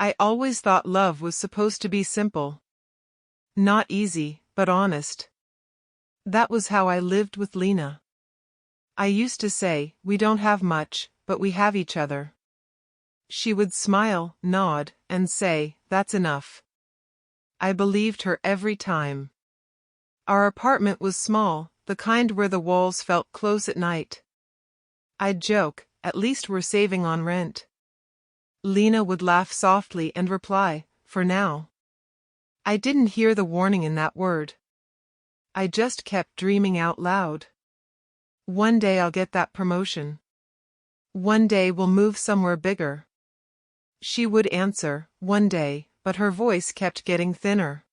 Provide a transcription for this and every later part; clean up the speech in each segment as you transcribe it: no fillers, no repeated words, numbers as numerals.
I always thought love was supposed to be simple. Not easy, but honest. That was how I lived with Lena. I used to say, we don't have much, but we have each other. She would smile, nod, and say, that's enough. I believed her every time. Our apartment was small, the kind where the walls felt close at night. I'd joke, at least we're saving on rent. Lena would laugh softly and reply, for now. I didn't hear the warning in that word. I just kept dreaming out loud. One day I'll get that promotion. One day we'll move somewhere bigger. She would answer, one day, but her voice kept getting thinner.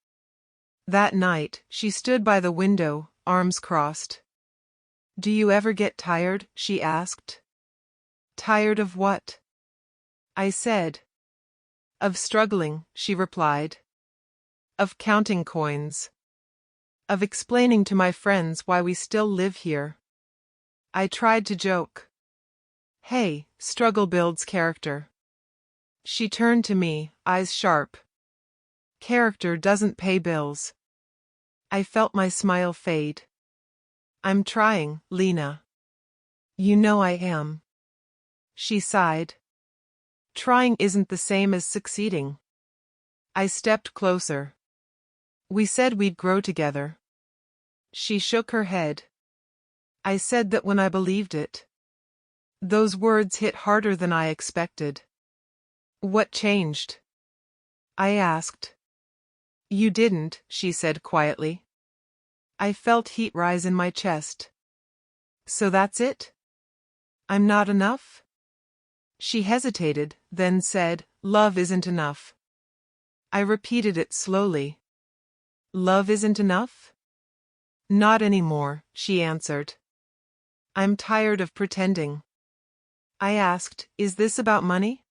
That night, she stood by the window, arms crossed. Do you ever get tired? She asked. Tired of what? I said. Of struggling, she replied. Of counting coins. Of explaining to my friends why we still live here. I tried to joke. Hey, struggle builds character. She turned to me, eyes sharp. Character doesn't pay bills. I felt my smile fade. I'm trying, Lena. You know I am. She sighed. Trying isn't the same as succeeding. I stepped closer. We said we'd grow together. She shook her head. I said that when I believed it. Those words hit harder than I expected. What changed? I asked. You didn't, she said quietly. I felt heat rise in my chest. So that's it? I'm not enough? She hesitated, then said, love isn't enough. I repeated it slowly. Love isn't enough? Not anymore, she answered. I'm tired of pretending. I asked, is this about money?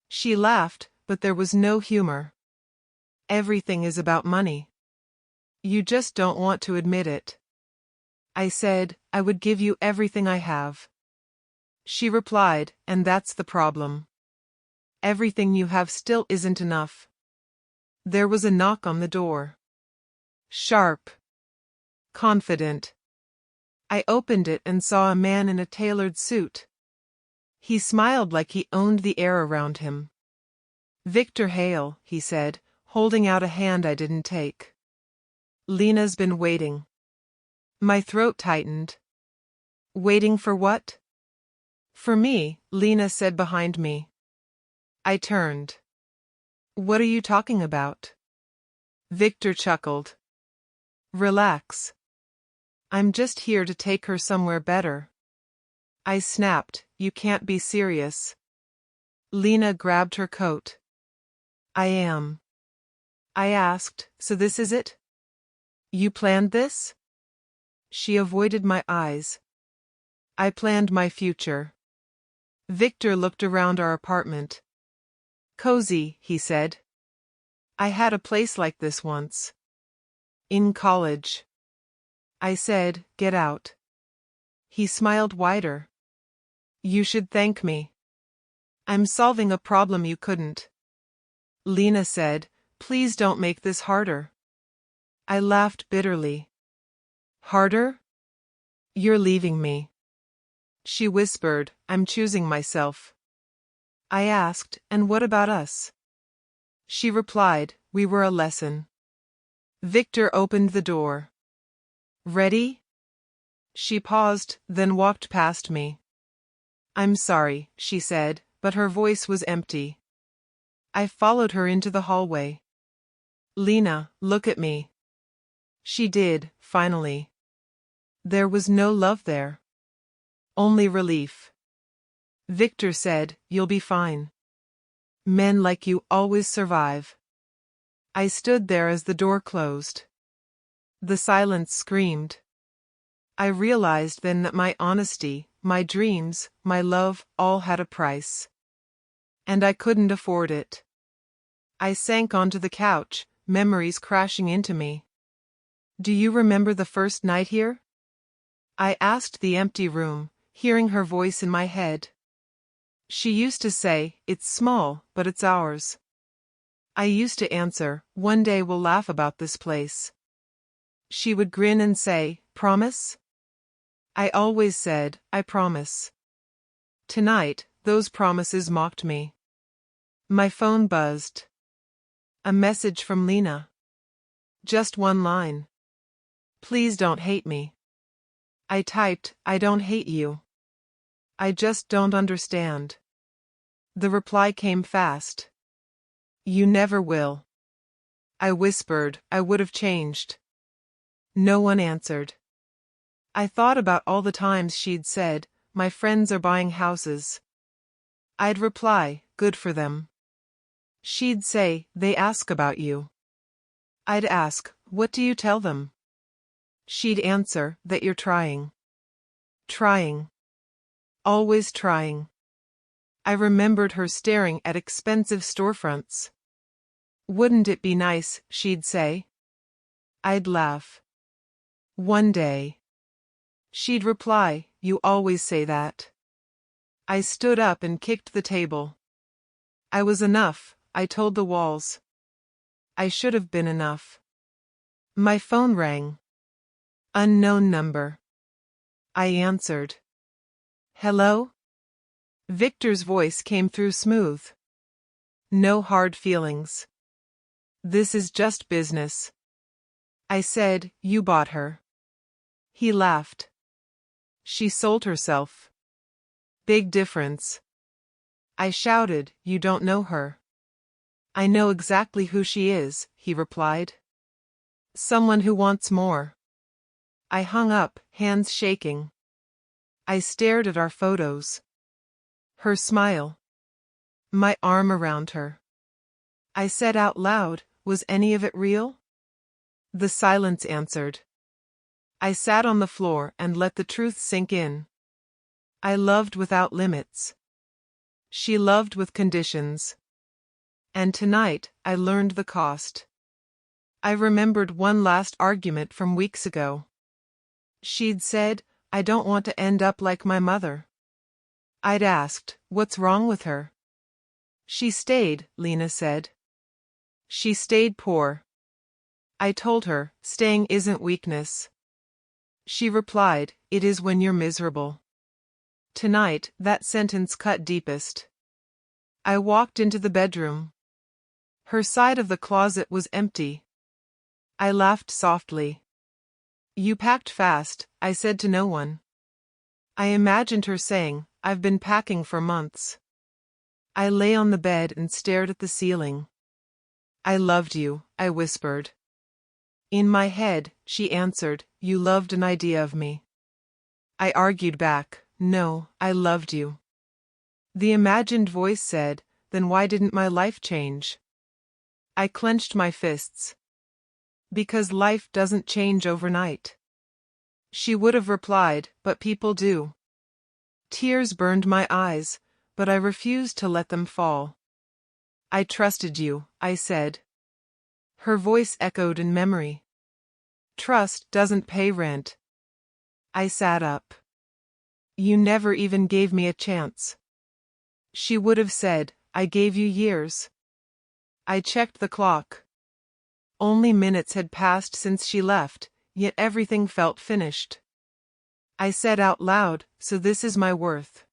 She laughed, but there was no humor. Everything is about money. You just don't want to admit it. I said, I would give you everything I have. She replied, and that's the problem. Everything you have still isn't enough. There was a knock on the door. Sharp. Confident. I opened it and saw a man in a tailored suit. He smiled like he owned the air around him. Victor Hale, he said, holding out a hand I didn't take. Lena's been waiting. My throat tightened. Waiting for what? For me, Lena said behind me. I turned. What are you talking about? Victor chuckled. Relax. I'm just here to take her somewhere better. I snapped, you can't be serious. Lena grabbed her coat. I am. I asked, so this is it? You planned this? She avoided my eyes. I planned my future. Victor looked around our apartment. Cozy, he said. I had a place like this once. In college. I said, get out. He smiled wider. You should thank me. I'm solving a problem you couldn't. Lena said, please don't make this harder. I laughed bitterly. Harder? You're leaving me. She whispered, I'm choosing myself. I asked, and what about us? She replied, we were a lesson. Victor opened the door. Ready? She paused, then walked past me. I'm sorry, she said, but her voice was empty. I followed her into the hallway. Lena, look at me. She did, finally. There was no love there. Only relief. Victor said, you'll be fine. Men like you always survive. I stood there as the door closed. The silence screamed. I realized then that my honesty, my dreams, my love, all had a price. And I couldn't afford it. I sank onto the couch, memories crashing into me. Do you remember the first night here? I asked the empty room, hearing her voice in my head. She used to say, it's small, but it's ours. I used to answer, "One day we'll laugh about this place." She would grin and say, "Promise?" I always said, "I promise." Tonight, those promises mocked me. My phone buzzed. A message from Lena. Just one line. "Please don't hate me." I typed, "I don't hate you. I just don't understand." The reply came fast. "You never will." I whispered, "I would have changed." No one answered. I thought about all the times she'd said, "My friends are buying houses." I'd reply, "Good for them." She'd say, "They ask about you." I'd ask, "What do you tell them?" She'd answer, "That you're trying." Trying. Always trying. I remembered her staring at expensive storefronts. "Wouldn't it be nice?" she'd say. I'd laugh. "One day." She'd reply, "You always say that." I stood up and kicked the table. I was enough, I told the walls. I should have been enough. My phone rang. Unknown number. I answered. "Hello?" Victor's voice came through smooth. "No hard feelings. This is just business." I said, "You bought her." He laughed. "She sold herself." "Big difference." I shouted, "You don't know her." "I know exactly who she is," he replied. "Someone who wants more." I hung up, hands shaking. I stared at our photos. Her smile. My arm around her. I said out loud, "Was any of it real?" The silence answered. I sat on the floor and let the truth sink in. I loved without limits. She loved with conditions. And tonight, I learned the cost. I remembered one last argument from weeks ago. She'd said, "I don't want to end up like my mother." I'd asked, "What's wrong with her?" "She stayed," Lena said. "She stayed poor." I told her, "Staying isn't weakness." She replied, "It is when you're miserable." Tonight, that sentence cut deepest. I walked into the bedroom. Her side of the closet was empty. I laughed softly. "You packed fast," I said to no one. I imagined her saying, "I've been packing for months." I lay on the bed and stared at the ceiling. "I loved you," I whispered. In my head, she answered, "You loved an idea of me." I argued back, "No, I loved you." The imagined voice said, "Then why didn't my life change?" I clenched my fists. "Because life doesn't change overnight." She would have replied, "But people do." Tears burned my eyes, but I refused to let them fall. "I trusted you," I said. Her voice echoed in memory. "Trust doesn't pay rent." I sat up. "You never even gave me a chance." She would have said, "I gave you years." I checked the clock. Only minutes had passed since she left, yet everything felt finished. I said out loud, "So this is my worth."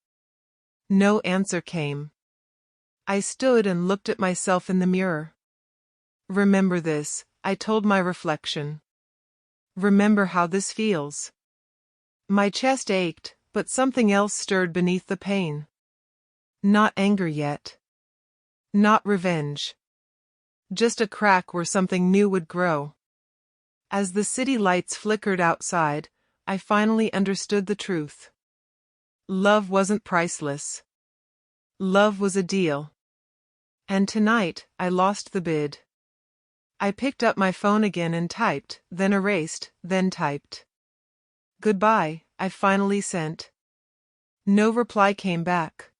No answer came. I stood and looked at myself in the mirror. "Remember this," I told my reflection. "Remember how this feels." My chest ached, but something else stirred beneath the pain. Not anger yet. Not revenge. Just a crack where something new would grow. As the city lights flickered outside, I finally understood the truth. Love wasn't priceless. Love was a deal. And tonight, I lost the bid. I picked up my phone again and typed, then erased, then typed. "Goodbye," I finally sent. No reply came back.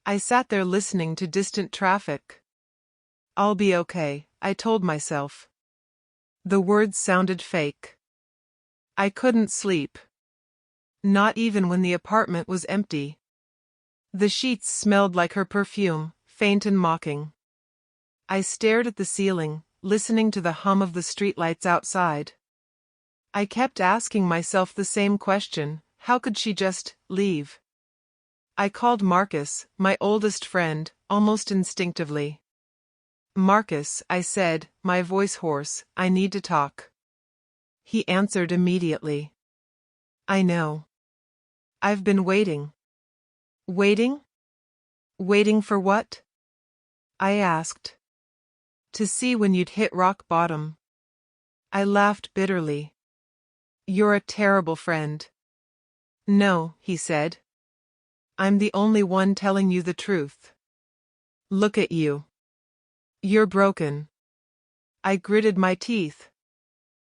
I sat there listening to distant traffic. "I'll be okay," I told myself. The words sounded fake. I couldn't sleep. Not even when the apartment was empty. The sheets smelled like her perfume, faint and mocking. I stared at the ceiling, listening to the hum of the streetlights outside. I kept asking myself the same question: how could she just leave? I called Marcus, my oldest friend, almost instinctively. "Marcus," I said, my voice hoarse, "I need to talk." He answered immediately. "I know. I've been waiting." "Waiting? Waiting for what?" I asked. "To see when you'd hit rock bottom." I laughed bitterly. "You're a terrible friend." "No," he said. "I'm the only one telling you the truth. Look at you. You're broken." I gritted my teeth.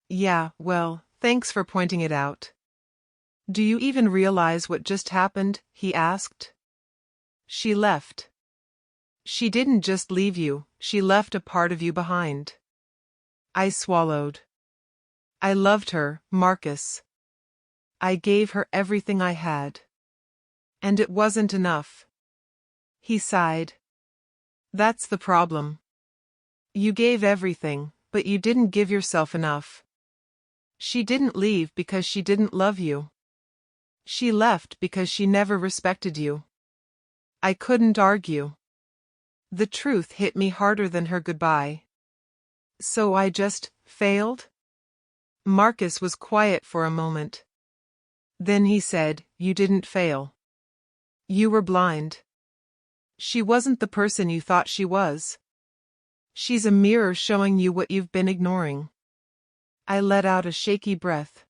"Yeah, well, thanks for pointing it out." "Do you even realize what just happened?" he asked. "She left. She didn't just leave you, she left a part of you behind." I swallowed. I loved her, Marcus. I gave her everything I had. And it wasn't enough. He sighed. "That's the problem. You gave everything, but you didn't give yourself enough. She didn't leave because she didn't love you. She left because she never respected you." I couldn't argue. The truth hit me harder than her goodbye. "So I just failed?" Marcus was quiet for a moment. Then he said, "You didn't fail. You were blind. She wasn't the person you thought she was. She's a mirror showing you what you've been ignoring." I let out a shaky breath.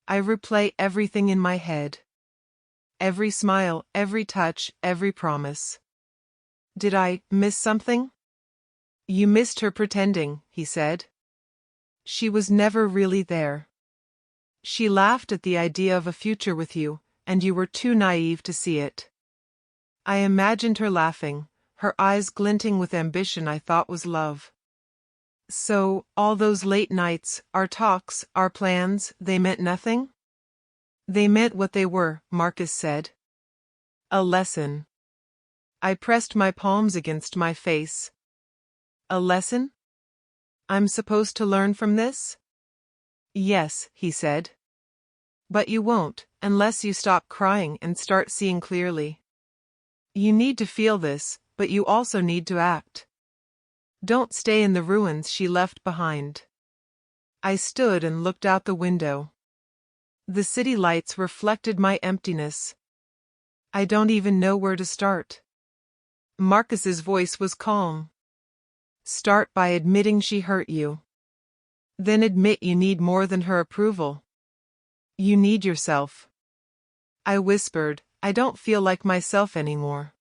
I replay everything in my head. Every smile, every touch, every promise. Did I miss something? "You missed her pretending," he said. "She was never really there. She laughed at the idea of a future with you, and you were too naive to see it." I imagined her laughing, her eyes glinting with ambition I thought was love. "So, all those late nights, our talks, our plans, they meant nothing?" "They meant what they were," Marcus said. "A lesson." I pressed my palms against my face. "A lesson? I'm supposed to learn from this?" "Yes," he said. "But you won't, unless you stop crying and start seeing clearly. You need to feel this, but you also need to act. Don't stay in the ruins she left behind." I stood and looked out the window. The city lights reflected my emptiness. I don't even know where to start. Marcus's voice was calm. "Start by admitting she hurt you. Then admit you need more than her approval. You need yourself." I whispered, "I don't feel like myself anymore."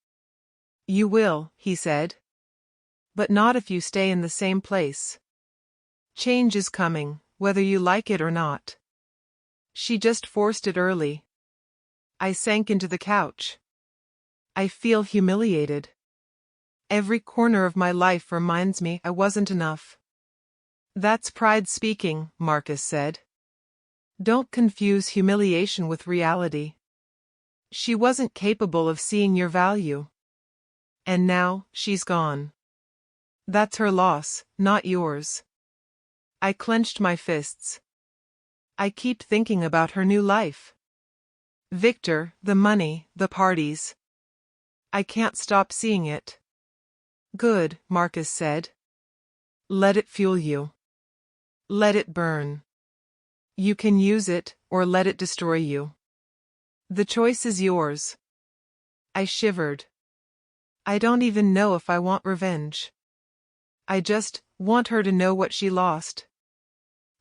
"You will," he said. "But not if you stay in the same place. Change is coming, whether you like it or not." She just forced it early. I sank into the couch. I feel humiliated. Every corner of my life reminds me I wasn't enough. "That's pride speaking," Marcus said. "Don't confuse humiliation with reality. She wasn't capable of seeing your value. And now, she's gone. That's her loss, not yours." I clenched my fists. I keep thinking about her new life. Victor, the money, the parties. I can't stop seeing it. "Good," Marcus said. "Let it fuel you. Let it burn. You can use it, or let it destroy you. The choice is yours." I shivered. I don't even know if I want revenge. I just want her to know what she lost.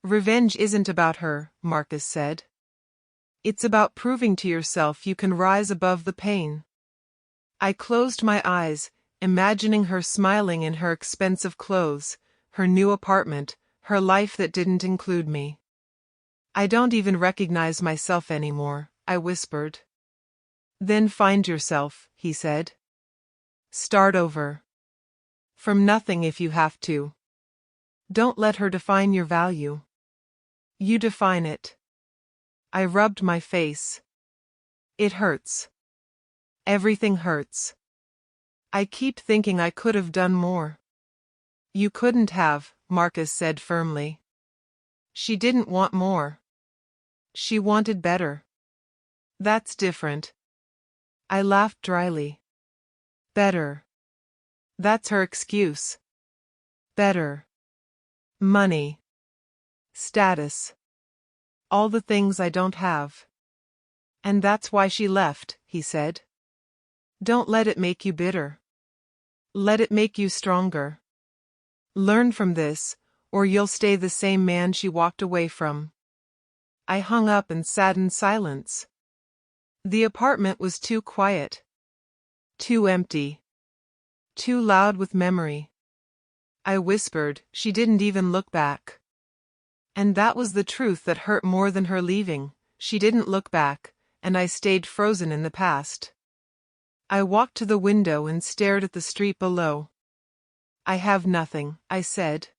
"Revenge isn't about her," Marcus said. "It's about proving to yourself you can rise above the pain." I closed my eyes, imagining her smiling in her expensive clothes, her new apartment, her life that didn't include me. "I don't even recognize myself anymore," I whispered. "Then find yourself," he said. "Start over. From nothing if you have to. Don't let her define your value. You define it." I rubbed my face. It hurts. Everything hurts. I keep thinking I could have done more. You couldn't have, Marcus said firmly. She didn't want more. She wanted better. That's different. I laughed dryly. Better. That's her excuse. Better. Money. Status. All the things I don't have. And that's why she left, he said. Don't let it make you bitter. Let it make you stronger. Learn from this, or you'll stay the same man she walked away from. I hung up and sat in silence. The apartment was too quiet. Too empty. Too loud with memory. I whispered, she didn't even look back. And that was the truth that hurt more than her leaving. She didn't look back, and I stayed frozen in the past. I walked to the window and stared at the street below. I have nothing, I said.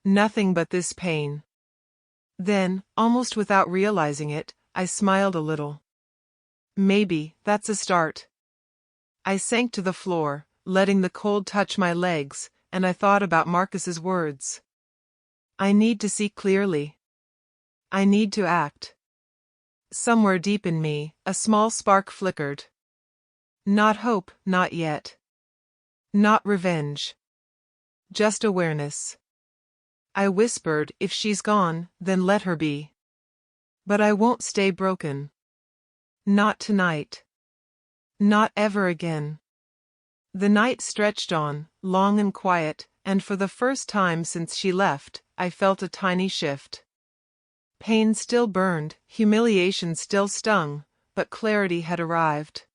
Nothing but this pain. Then, almost without realizing it, I smiled a little. Maybe that's a start. I sank to the floor, letting the cold touch my legs, and I thought about Marcus's words. I need to see clearly. I need to act. Somewhere deep in me, a small spark flickered. Not hope, not yet. Not revenge. Just awareness. I whispered, if she's gone, then let her be. But I won't stay broken. Not tonight. Not ever again. The night stretched on, long and quiet, and for the first time since she left, I felt a tiny shift. Pain still burned, humiliation still stung, but clarity had arrived.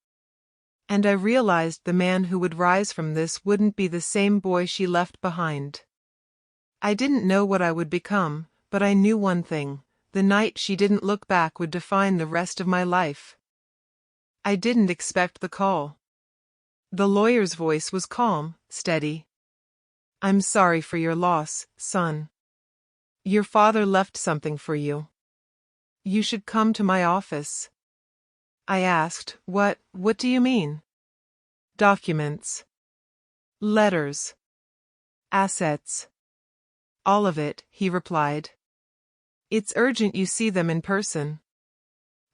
And I realized the man who would rise from this wouldn't be the same boy she left behind. I didn't know what I would become, but I knew one thing: the night she didn't look back would define the rest of my life. I didn't expect the call. The lawyer's voice was calm, steady. I'm sorry for your loss, son. Your father left something for you. You should come to my office. I asked, What do you mean? Documents. Letters. Assets. All of it, he replied. It's urgent you see them in person.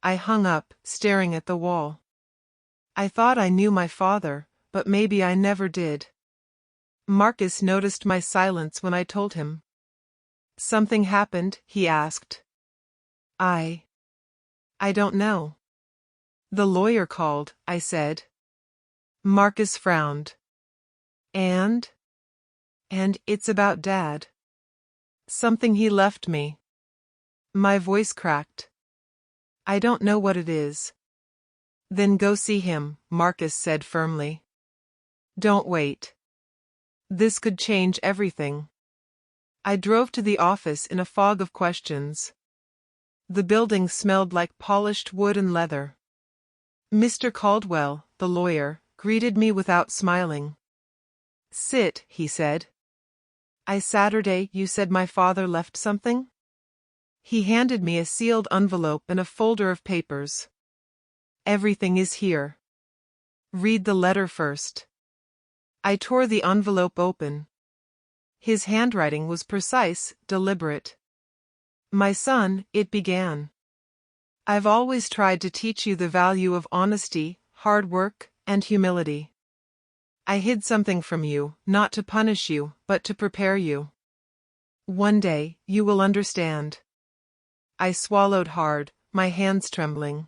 I hung up, staring at the wall. I thought I knew my father, but maybe I never did. Marcus noticed my silence when I told him. Something happened, he asked. I don't know. The lawyer called, I said. Marcus frowned. And it's about Dad. Something he left me. My voice cracked. I don't know what it is. Then go see him, Marcus said firmly. Don't wait. This could change everything. I drove to the office in a fog of questions. The building smelled like polished wood and leather. Mr. Caldwell, the lawyer, greeted me without smiling. Sit, he said. Saturday, you said my father left something? He handed me a sealed envelope and a folder of papers. Everything is here. Read the letter first. I tore the envelope open. His handwriting was precise, deliberate. My son, it began. I've always tried to teach you the value of honesty, hard work, and humility. I hid something from you, not to punish you, but to prepare you. One day, you will understand. I swallowed hard, my hands trembling.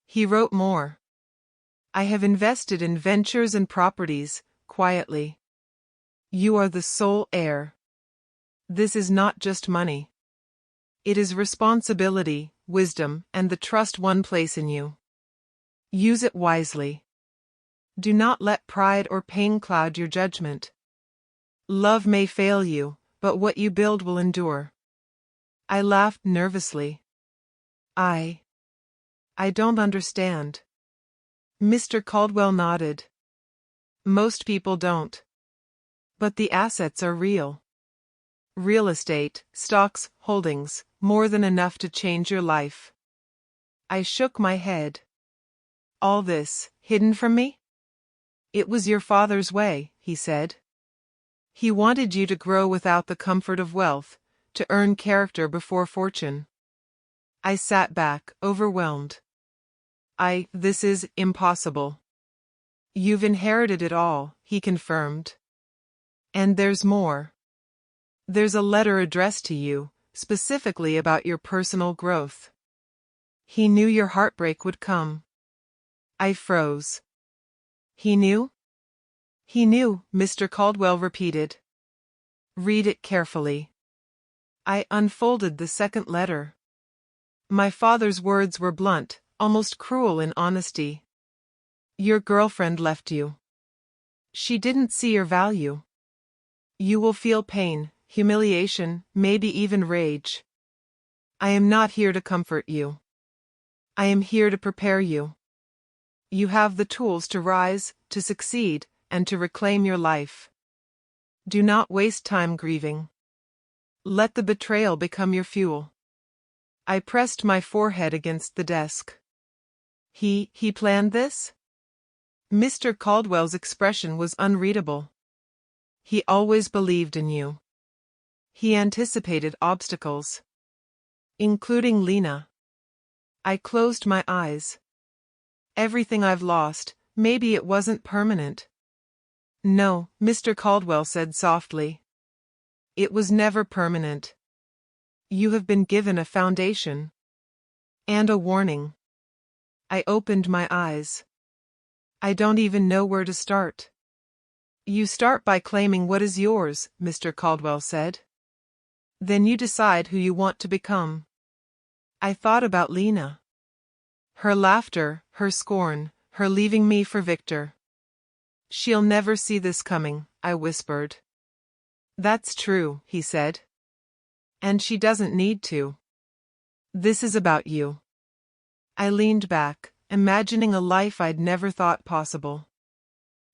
He wrote more. I have invested in ventures and properties, quietly. You are the sole heir. This is not just money. It is responsibility, wisdom, and the trust one place in you. Use it wisely. Do not let pride or pain cloud your judgment. Love may fail you, but what you build will endure. I laughed nervously. I don't understand. Mr. Caldwell nodded. Most people don't. But the assets are real. Real estate, stocks, holdings, more than enough to change your life. I shook my head. All this, hidden from me? It was your father's way, he said. He wanted you to grow without the comfort of wealth, to earn character before fortune. I sat back, overwhelmed. This is impossible. You've inherited it all, he confirmed. And there's more. There's a letter addressed to you, specifically about your personal growth. He knew your heartbreak would come. I froze. He knew? He knew, Mr. Caldwell repeated. Read it carefully. I unfolded the second letter. My father's words were blunt, almost cruel in honesty. Your girlfriend left you. She didn't see your value. You will feel pain, humiliation, maybe even rage. I am not here to comfort you. I am here to prepare you. You have the tools to rise, to succeed, and to reclaim your life. Do not waste time grieving. Let the betrayal become your fuel. I pressed my forehead against the desk. He planned this? Mr. Caldwell's expression was unreadable. He always believed in you. He anticipated obstacles. Including Lena. I closed my eyes. Everything I've lost, maybe it wasn't permanent. No, Mr. Caldwell said softly. It was never permanent. You have been given a foundation. And a warning. I opened my eyes. I don't even know where to start. You start by claiming what is yours, Mr. Caldwell said. Then you decide who you want to become. I thought about Lena. Her laughter, her scorn, her leaving me for Victor. She'll never see this coming, I whispered. That's true, he said. And she doesn't need to. This is about you. I leaned back, imagining a life I'd never thought possible.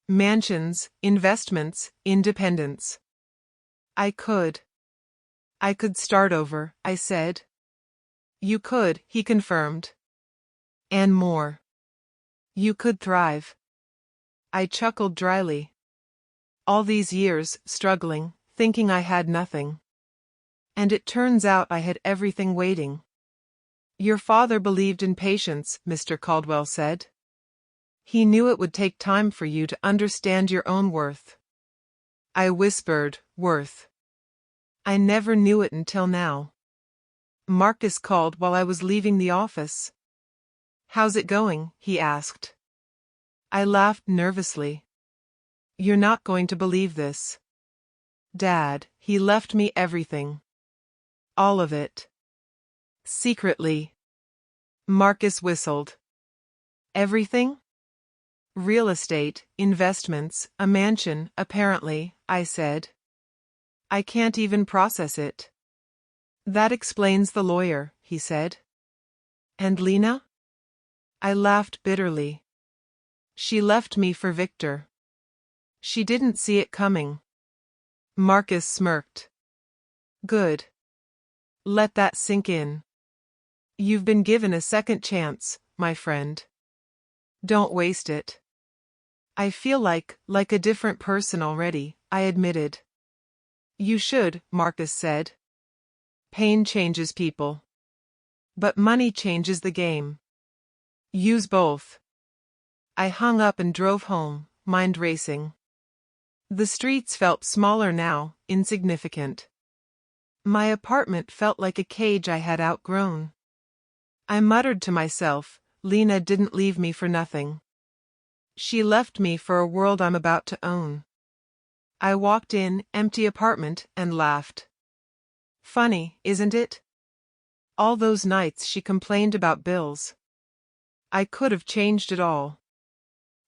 Mansions, investments, independence. I could start over, I said. You could, he confirmed. And more. You could thrive. I chuckled dryly. All these years, struggling, thinking I had nothing. And it turns out I had everything waiting. Your father believed in patience, Mr. Caldwell said. He knew it would take time for you to understand your own worth. I whispered, worth. I never knew it until now. Marcus called while I was leaving the office. How's it going? He asked. I laughed nervously. You're not going to believe this. Dad, he left me everything. All of it. Secretly. Marcus whistled. Everything? Real estate, investments, a mansion, apparently, I said. I can't even process it. That explains the lawyer, he said. And Lena? I laughed bitterly. She left me for Victor. She didn't see it coming. Marcus smirked. Good. Let that sink in. You've been given a second chance, my friend. Don't waste it. I feel like a different person already, I admitted. You should, Marcus said. Pain changes people. But money changes the game. Use both. I hung up and drove home, mind racing. The streets felt smaller now, insignificant. My apartment felt like a cage I had outgrown. I muttered to myself, Lena didn't leave me for nothing. She left me for a world I'm about to own. I walked in, empty apartment, and laughed. Funny, isn't it? All those nights she complained about bills. I could have changed it all.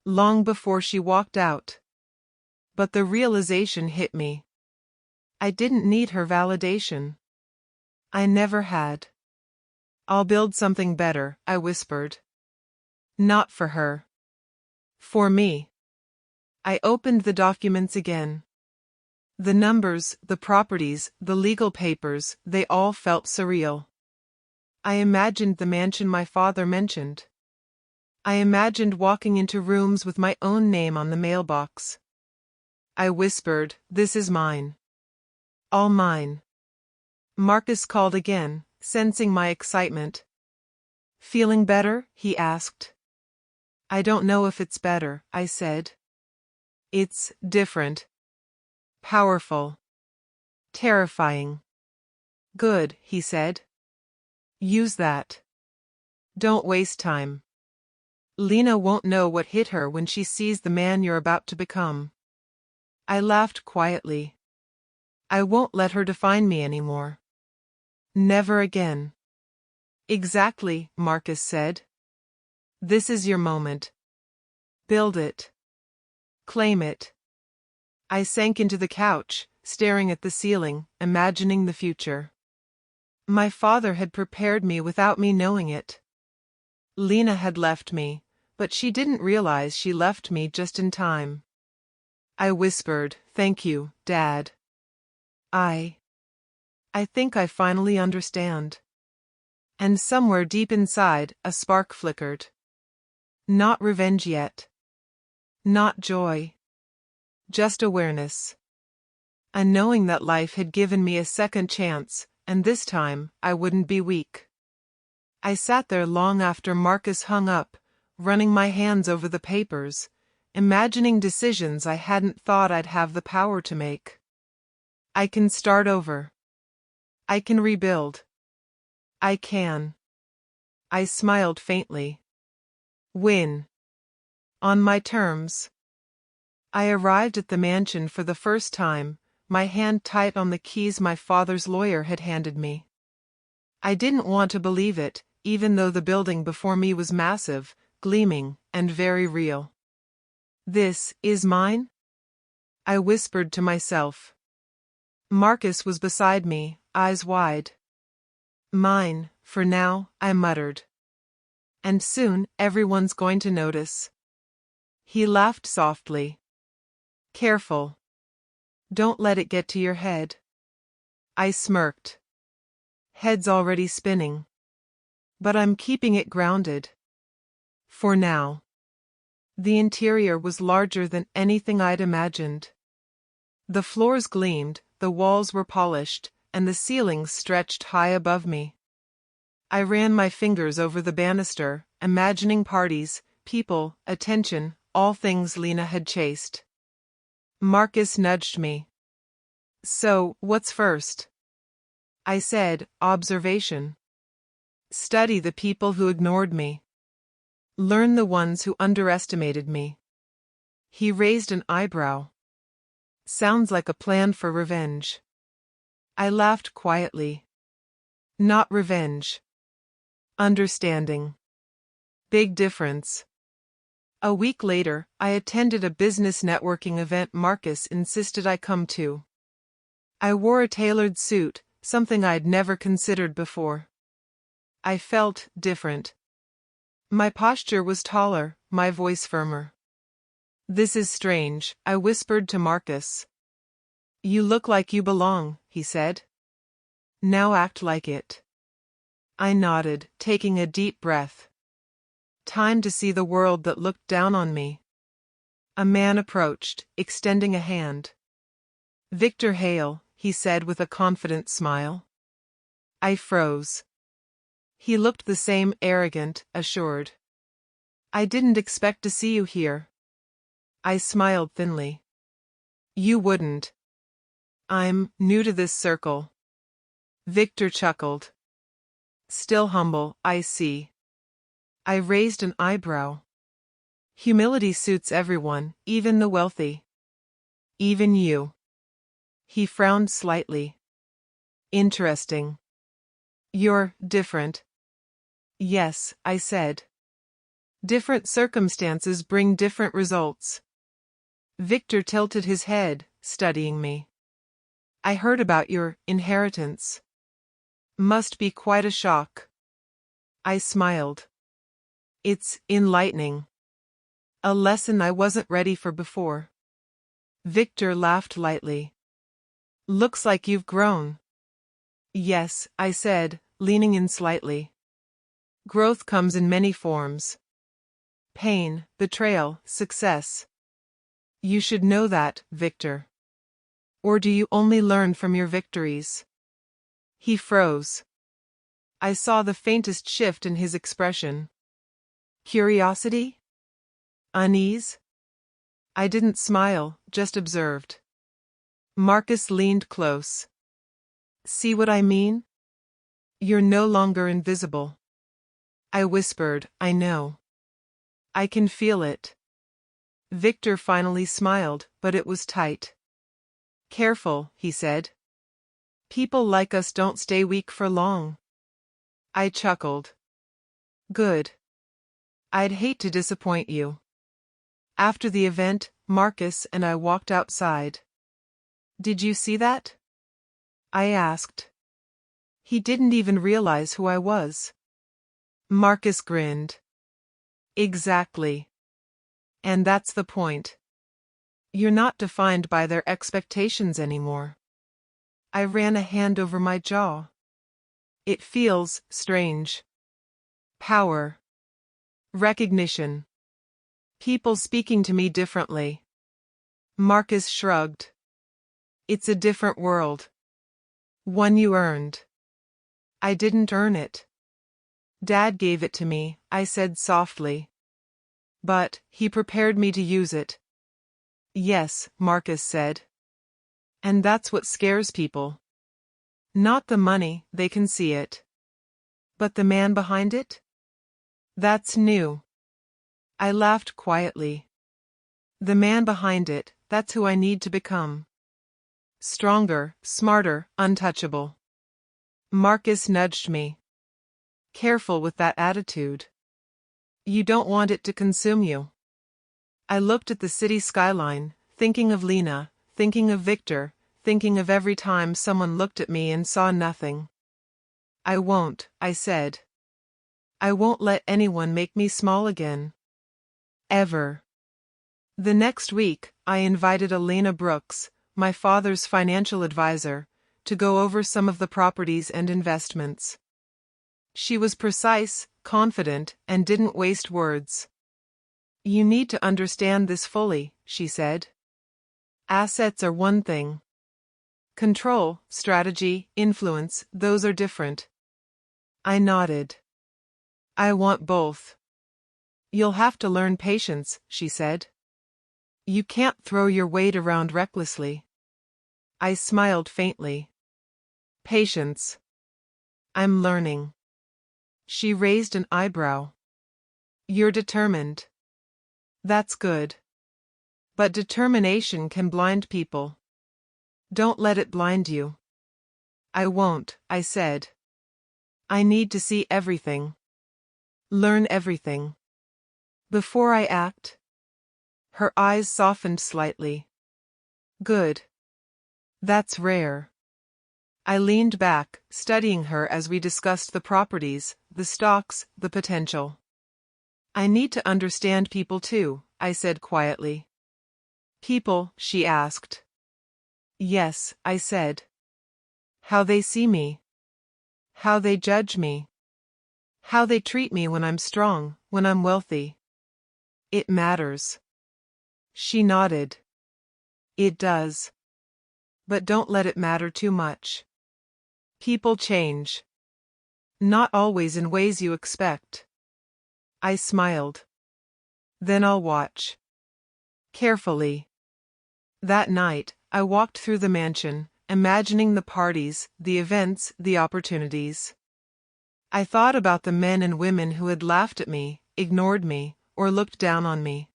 Long before she walked out. But the realization hit me. I didn't need her validation. I never had. I'll build something better, I whispered. Not for her. For me. I opened the documents again. The numbers, the properties, the legal papers, they all felt surreal. I imagined the mansion my father mentioned. I imagined walking into rooms with my own name on the mailbox. I whispered, this is mine. All mine. Marcus called again, sensing my excitement. Feeling better? He asked. I don't know if it's better, I said. It's different. Powerful. Terrifying. Good, he said. Use that. Don't waste time. Lena won't know what hit her when she sees the man you're about to become. I laughed quietly. I won't let her define me anymore. Never again. Exactly, Marcus said. This is your moment. Build it. Claim it. I sank into the couch, staring at the ceiling, imagining the future. My father had prepared me without me knowing it. Lena had left me, but she didn't realize she left me just in time. I whispered, thank you, Dad. I think I finally understand. And somewhere deep inside, a spark flickered. Not revenge yet. Not joy. Just awareness. A knowing that life had given me a second chance, and this time, I wouldn't be weak. I sat there long after Marcus hung up, running my hands over the papers, imagining decisions I hadn't thought I'd have the power to make. I can start over. I can rebuild. I can. I smiled faintly. Win. On my terms. I arrived at the mansion for the first time, my hand tight on the keys my father's lawyer had handed me. I didn't want to believe it, even though the building before me was massive, gleaming, and very real. This is mine? I whispered to myself. Marcus was beside me, eyes wide. Mine, for now, I muttered. And soon, everyone's going to notice. He laughed softly. Careful. Don't let it get to your head. I smirked. Head's already spinning. But I'm keeping it grounded. For now. The interior was larger than anything I'd imagined. The floors gleamed, the walls were polished, and the ceilings stretched high above me. I ran my fingers over the banister, imagining parties, people, attention, all things Lena had chased. Marcus nudged me. So, what's first? I said, observation. Study the people who ignored me. Learn the ones who underestimated me. He raised an eyebrow. Sounds like a plan for revenge. I laughed quietly. Not revenge. Understanding. Big difference. A week later, I attended a business networking event Marcus insisted I come to. I wore a tailored suit, something I'd never considered before. I felt different. My posture was taller, my voice firmer. This is strange, I whispered to Marcus. You look like you belong, he said. Now act like it. I nodded, taking a deep breath. Time to see the world that looked down on me. A man approached, extending a hand. Victor Hale, he said with a confident smile. I froze. He looked the same, arrogant, assured. I didn't expect to see you here. I smiled thinly. You wouldn't. I'm new to this circle. Victor chuckled. Still humble, I see. I raised an eyebrow. Humility suits everyone, even the wealthy. Even you. He frowned slightly. Interesting. You're different. Yes, I said. Different circumstances bring different results. Victor tilted his head, studying me. I heard about your inheritance. Must be quite a shock. I smiled. It's enlightening. A lesson I wasn't ready for before. Victor laughed lightly. Looks like you've grown. Yes, I said, leaning in slightly. Growth comes in many forms. Pain, betrayal, success. You should know that, Victor. Or do you only learn from your victories? He froze. I saw the faintest shift in his expression. Curiosity? Unease? I didn't smile, just observed. Marcus leaned close. See what I mean? You're no longer invisible. I whispered, I know. I can feel it. Victor finally smiled, but it was tight. Careful, he said. People like us don't stay weak for long. I chuckled. Good. I'd hate to disappoint you. After the event, Marcus and I walked outside. Did you see that? I asked. He didn't even realize who I was. Marcus grinned. Exactly. And that's the point. You're not defined by their expectations anymore. I ran a hand over my jaw. It feels strange. Power. Recognition. People speaking to me differently. Marcus shrugged. It's a different world. One you earned. I didn't earn it. Dad gave it to me, I said softly. But he prepared me to use it. Yes, Marcus said. And that's what scares people. Not the money, they can see it. But the man behind it? That's new. I laughed quietly. The man behind it, that's who I need to become. Stronger, smarter, untouchable. Marcus nudged me. Careful with that attitude. You don't want it to consume you. I looked at the city skyline, thinking of Lena, thinking of Victor, thinking of every time someone looked at me and saw nothing. I won't, I said. I won't let anyone make me small again. Ever. The next week, I invited Elena Brooks, my father's financial advisor, to go over some of the properties and investments. She was precise, confident, and didn't waste words. You need to understand this fully, she said. Assets are one thing. Control, strategy, influence, those are different. I nodded. I want both. You'll have to learn patience, she said. You can't throw your weight around recklessly. I smiled faintly. Patience. I'm learning. She raised an eyebrow. You're determined. That's good. But determination can blind people. Don't let it blind you. I won't, I said. I need to see everything. Learn everything. Before I act. Her eyes softened slightly. Good. That's rare. I leaned back, studying her as we discussed the properties, the stocks, the potential. I need to understand people too, I said quietly. People, she asked. Yes, I said. How they see me. How they judge me. How they treat me when I'm strong, when I'm wealthy. It matters. She nodded. It does. But don't let it matter too much. People change. Not always in ways you expect. I smiled. Then I'll watch. Carefully. That night, I walked through the mansion, imagining the parties, the events, the opportunities. I thought about the men and women who had laughed at me, ignored me, or looked down on me.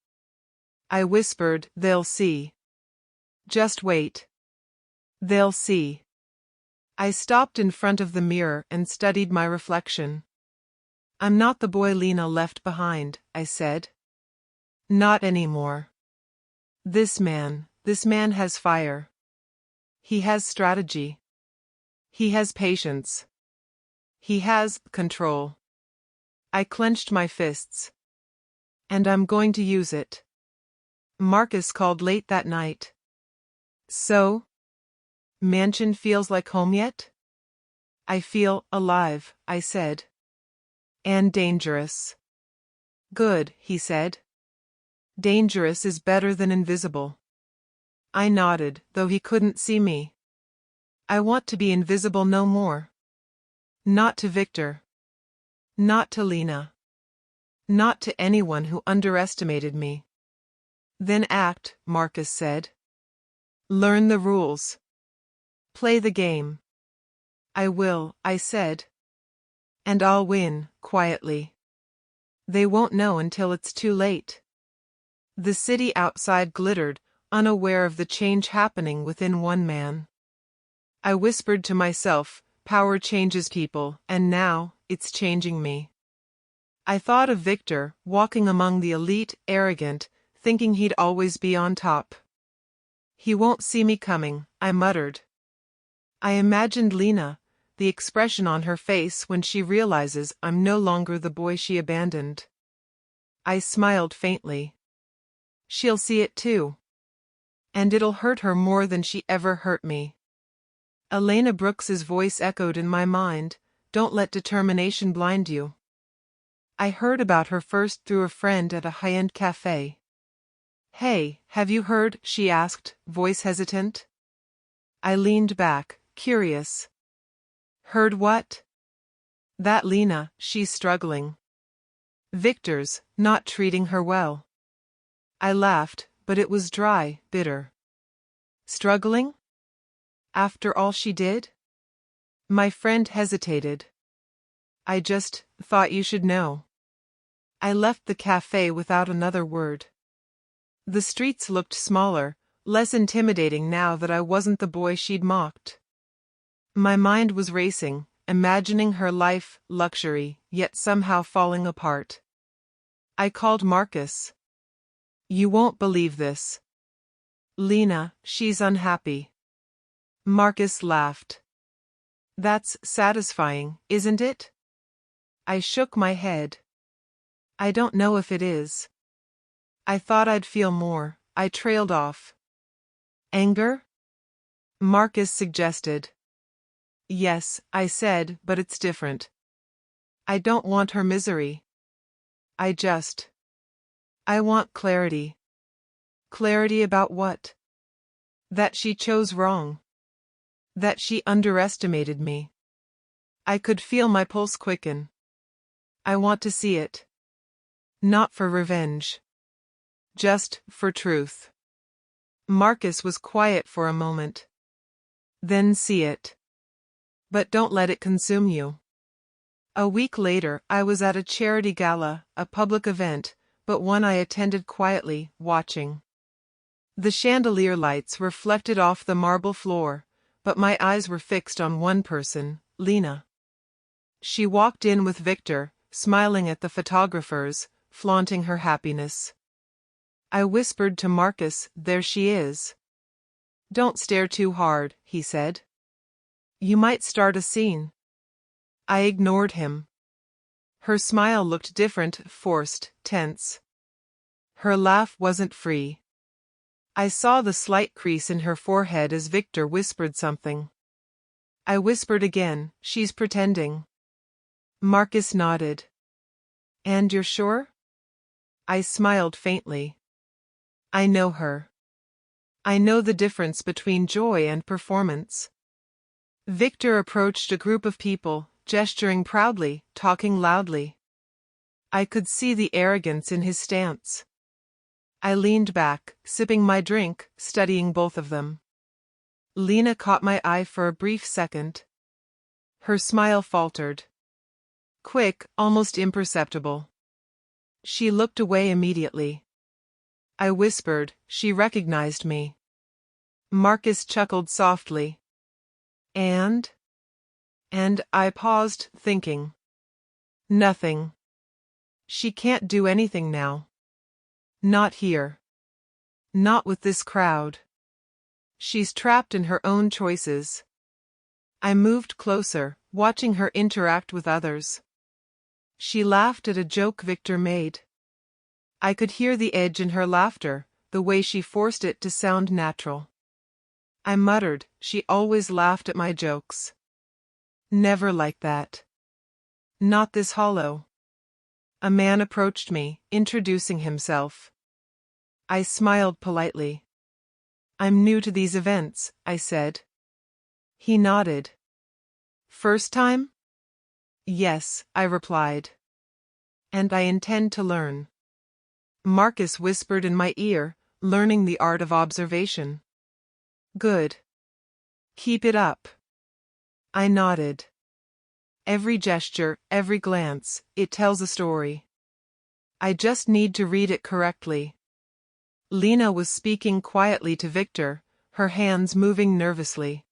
I whispered, they'll see. Just wait. They'll see. I stopped in front of the mirror and studied my reflection. I'm not the boy Lena left behind, I said. Not anymore. This man has fire. He has strategy. He has patience. He has control. I clenched my fists. And I'm going to use it. Marcus called late that night. So? Mansion feels like home yet? I feel alive, I said. And dangerous. Good, he said. Dangerous is better than invisible. I nodded, though he couldn't see me. I want to be invisible no more. Not to Victor. Not to Lena. Not to anyone who underestimated me. Then act, Marcus said. Learn the rules. Play the game. I will, I said. And I'll win, quietly. They won't know until it's too late. The city outside glittered, unaware of the change happening within one man. I whispered to myself, power changes people, and now, it's changing me. I thought of Victor, walking among the elite, arrogant, thinking he'd always be on top. He won't see me coming, I muttered. I imagined Lena, the expression on her face when she realizes I'm no longer the boy she abandoned. I smiled faintly. She'll see it too. And it'll hurt her more than she ever hurt me. Elena Brooks's voice echoed in my mind, don't let determination blind you. I heard about her first through a friend at a high-end cafe. Hey, have you heard? She asked, voice hesitant. I leaned back, curious. Heard what? That Lena, she's struggling. Victor's not treating her well. I laughed, but it was dry, bitter. Struggling? After all she did? My friend hesitated. I just thought you should know. I left the cafe without another word. The streets looked smaller, less intimidating now that I wasn't the boy she'd mocked. My mind was racing, imagining her life, luxury, yet somehow falling apart. I called Marcus. You won't believe this. Lena, she's unhappy. Marcus laughed. That's satisfying, isn't it? I shook my head. I don't know if it is. I thought I'd feel more. I trailed off. Anger? Marcus suggested. Yes, I said, but it's different. I don't want her misery. I want clarity. Clarity about what? That she chose wrong. That she underestimated me. I could feel my pulse quicken. I want to see it. Not for revenge. Just for truth. Marcus was quiet for a moment. Then see it. But don't let it consume you. A week later, I was at a charity gala, a public event, but one I attended quietly, watching. The chandelier lights reflected off the marble floor, but my eyes were fixed on one person, Lena. She walked in with Victor, smiling at the photographers, flaunting her happiness. I whispered to Marcus, there she is. Don't stare too hard, he said. You might start a scene. I ignored him. Her smile looked different, forced, tense. Her laugh wasn't free. I saw the slight crease in her forehead as Victor whispered something. I whispered again, she's pretending. Marcus nodded. And you're sure? I smiled faintly. I know her. I know the difference between joy and performance. Victor approached a group of people, gesturing proudly, talking loudly. I could see the arrogance in his stance. I leaned back, sipping my drink, studying both of them. Lena caught my eye for a brief second. Her smile faltered. Quick, almost imperceptible. She looked away immediately. I whispered, she recognized me. Marcus chuckled softly. And I paused, thinking. Nothing. She can't do anything now. Not here. Not with this crowd. She's trapped in her own choices. I moved closer, watching her interact with others. She laughed at a joke Victor made. I could hear the edge in her laughter, the way she forced it to sound natural. I muttered, she always laughed at my jokes. Never like that. Not this hollow. A man approached me, introducing himself. I smiled politely. I'm new to these events, I said. He nodded. First time? Yes, I replied. And I intend to learn. Marcus whispered in my ear, learning the art of observation. Good. Keep it up. I nodded. Every gesture, every glance, it tells a story. I just need to read it correctly. Lena was speaking quietly to Victor, her hands moving nervously.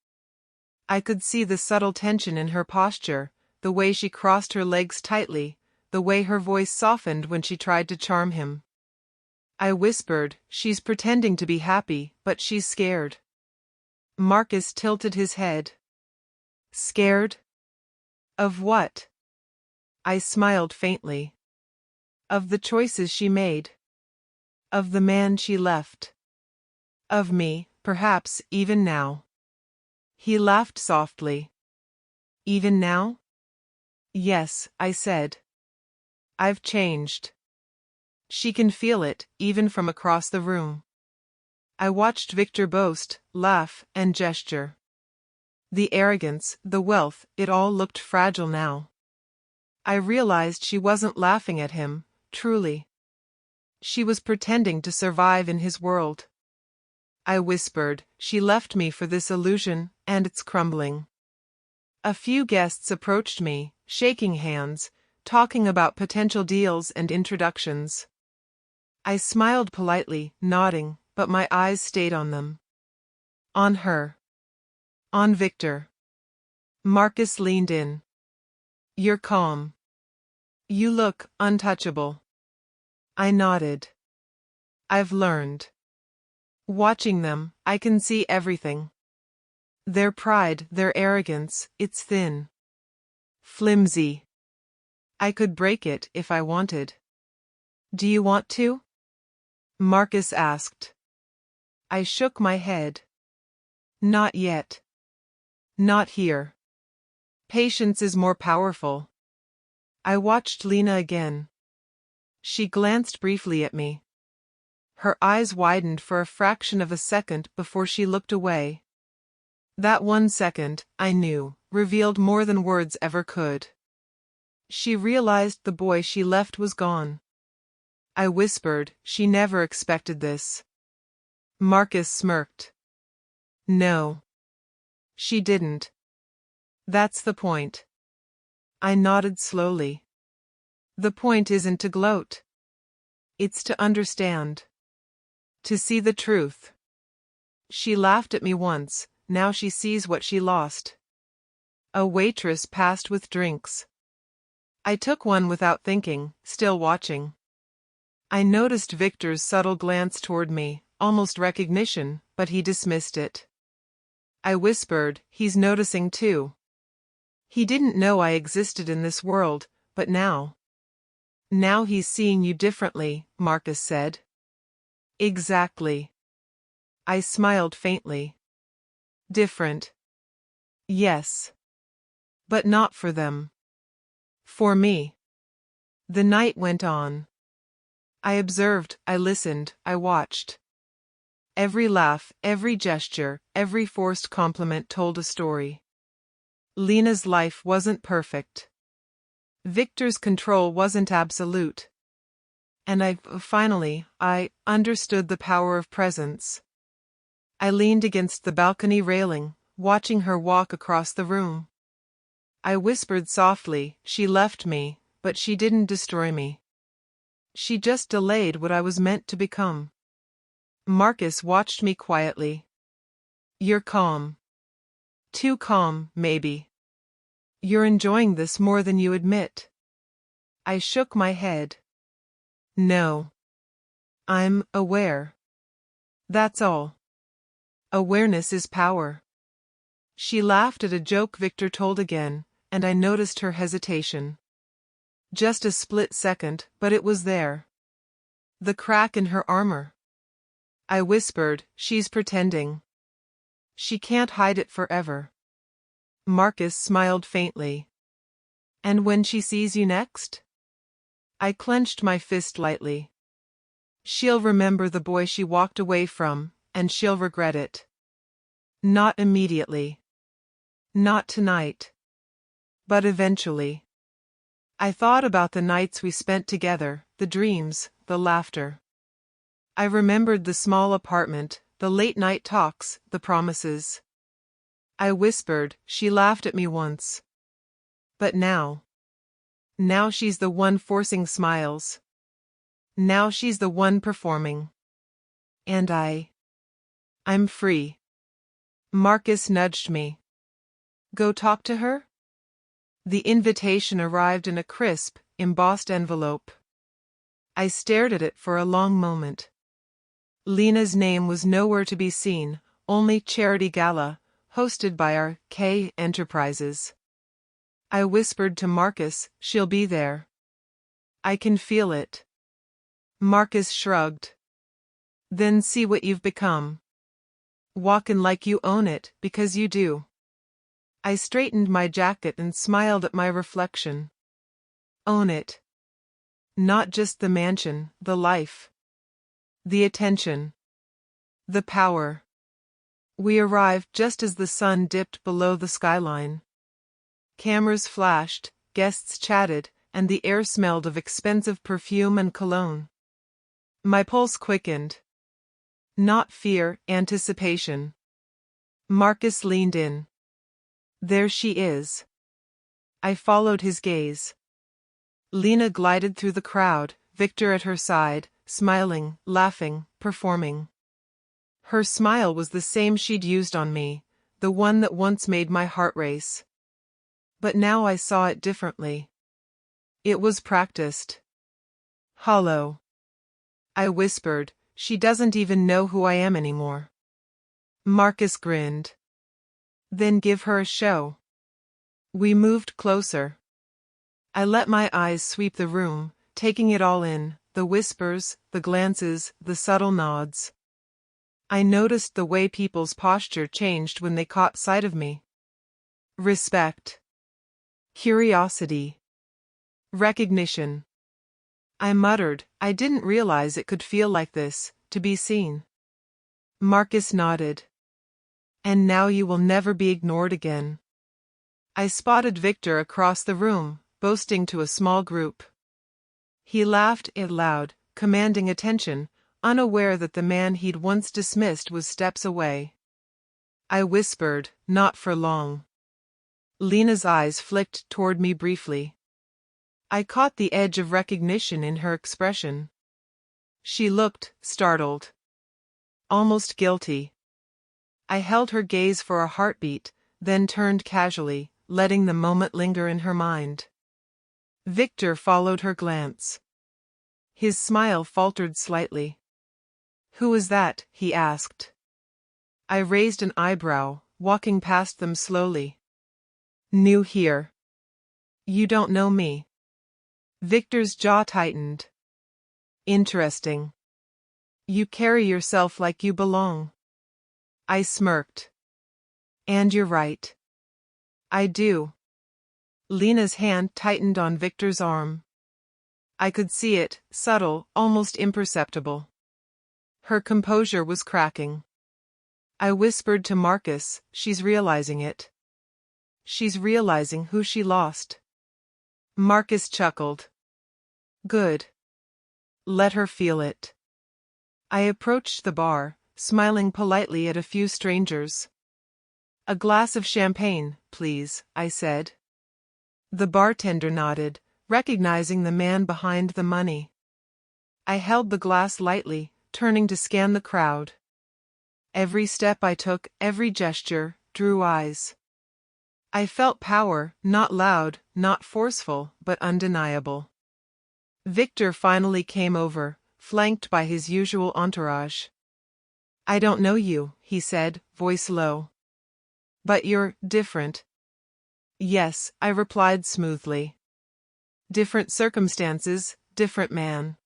I could see the subtle tension in her posture, the way she crossed her legs tightly, the way her voice softened when she tried to charm him. I whispered, she's pretending to be happy, but she's scared. Marcus tilted his head. Scared? Of what? I smiled faintly. Of the choices she made. Of the man she left. Of me, perhaps even now. He laughed softly. Even now? Yes, I said. I've changed. She can feel it, even from across the room. I watched Victor boast, laugh, and gesture. The arrogance, the wealth, it all looked fragile now. I realized she wasn't laughing at him, truly. She was pretending to survive in his world. I whispered, she left me for this illusion, and it's crumbling. A few guests approached me, shaking hands, talking about potential deals and introductions. I smiled politely, nodding, but my eyes stayed on them. On her. On Victor. Marcus leaned in. You're calm. You look untouchable. I nodded. I've learned. Watching them, I can see everything. Their pride, their arrogance, it's thin. Flimsy. I could break it if I wanted. Do you want to? Marcus asked. I shook my head. Not yet. Not here. Patience is more powerful. I watched Lena again. She glanced briefly at me. Her eyes widened for a fraction of a second before she looked away. That 1 second, I knew, revealed more than words ever could. She realized the boy she left was gone. I whispered, she never expected this. Marcus smirked. No. She didn't. That's the point. I nodded slowly. The point isn't to gloat. It's to understand. To see the truth. She laughed at me once, now she sees what she lost. A waitress passed with drinks. I took one without thinking, still watching. I noticed Victor's subtle glance toward me, almost recognition, but he dismissed it. I whispered, he's noticing too. He didn't know I existed in this world, but now. Now he's seeing you differently, Marcus said. Exactly. I smiled faintly. Different. Yes. But not for them. For me. The night went on. I observed, I listened, I watched. Every laugh, every gesture, every forced compliment told a story. Lena's life wasn't perfect. Victor's control wasn't absolute. And I understood the power of presence. I leaned against the balcony railing, watching her walk across the room. I whispered softly, she left me, but she didn't destroy me. She just delayed what I was meant to become. Marcus watched me quietly. You're calm. Too calm, maybe. You're enjoying this more than you admit. I shook my head. No. I'm aware. That's all. Awareness is power. She laughed at a joke Victor told again, and I noticed her hesitation. Just a split second, but it was there. The crack in her armor. I whispered, she's pretending. She can't hide it forever. Marcus smiled faintly. And when she sees you next? I clenched my fist lightly. She'll remember the boy she walked away from, and she'll regret it. Not immediately. Not tonight. But eventually. I thought about the nights we spent together, the dreams, the laughter. I remembered the small apartment, the late-night talks, the promises. I whispered, she laughed at me once. But now. Now she's the one forcing smiles. Now she's the one performing. And I'm free. Marcus nudged me. Go talk to her? The invitation arrived in a crisp, embossed envelope. I stared at it for a long moment. Lena's name was nowhere to be seen, only Charity Gala, hosted by our K Enterprises. I whispered to Marcus, she'll be there. I can feel it. Marcus shrugged. Then see what you've become. Walkin' like you own it, because you do. I straightened my jacket and smiled at my reflection. Own it. Not just the mansion, the life. The attention. The power. We arrived just as the sun dipped below the skyline. Cameras flashed, guests chatted, and the air smelled of expensive perfume and cologne. My pulse quickened. Not fear, anticipation. Marcus leaned in. There she is. I followed his gaze. Lena glided through the crowd, Victor at her side, smiling, laughing, performing. Her smile was the same she'd used on me, the one that once made my heart race. But now I saw it differently. It was practiced. Hollow. I whispered, she doesn't even know who I am anymore. Marcus grinned. Then give her a show. We moved closer. I let my eyes sweep the room, taking it all in, the whispers, the glances, the subtle nods. I noticed the way people's posture changed when they caught sight of me. Respect. Curiosity. Recognition. I muttered, I didn't realize it could feel like this, to be seen. Marcus nodded. And now you will never be ignored again. I spotted Victor across the room, boasting to a small group. He laughed out loud, commanding attention, unaware that the man he'd once dismissed was steps away. I whispered, not for long. Lena's eyes flicked toward me briefly. I caught the edge of recognition in her expression. She looked startled. Almost guilty. I held her gaze for a heartbeat, then turned casually, letting the moment linger in her mind. Victor followed her glance. His smile faltered slightly. Who is that? He asked. I raised an eyebrow, walking past them slowly. New here. You don't know me. Victor's jaw tightened. Interesting. You carry yourself like you belong. I smirked. And you're right. I do. Lena's hand tightened on Victor's arm. I could see it, subtle, almost imperceptible. Her composure was cracking. I whispered to Marcus, she's realizing it. She's realizing who she lost. Marcus chuckled. Good. Let her feel it. I approached the bar, smiling politely at a few strangers. A glass of champagne, please, I said. The bartender nodded, recognizing the man behind the money. I held the glass lightly, turning to scan the crowd. Every step I took, every gesture, drew eyes. I felt power, not loud, not forceful, but undeniable. Victor finally came over, flanked by his usual entourage. I don't know you, he said, voice low. But you're different. Yes, I replied smoothly. Different circumstances, different man.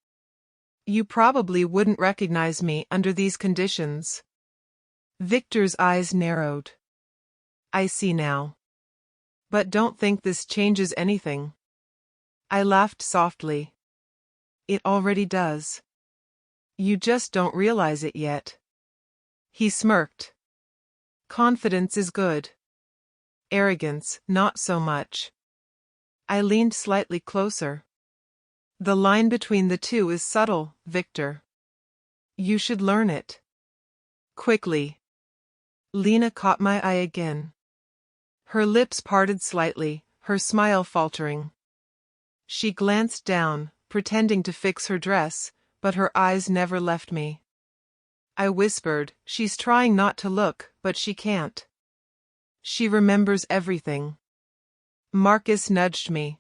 You probably wouldn't recognize me under these conditions. Victor's eyes narrowed. I see now. But don't think this changes anything. I laughed softly. It already does. You just don't realize it yet. He smirked. Confidence is good. Arrogance, not so much. I leaned slightly closer. The line between the two is subtle, Victor. You should learn it. Quickly. Lena caught my eye again. Her lips parted slightly, her smile faltering. She glanced down, pretending to fix her dress, but her eyes never left me. I whispered, she's trying not to look, but she can't. She remembers everything. Marcus nudged me.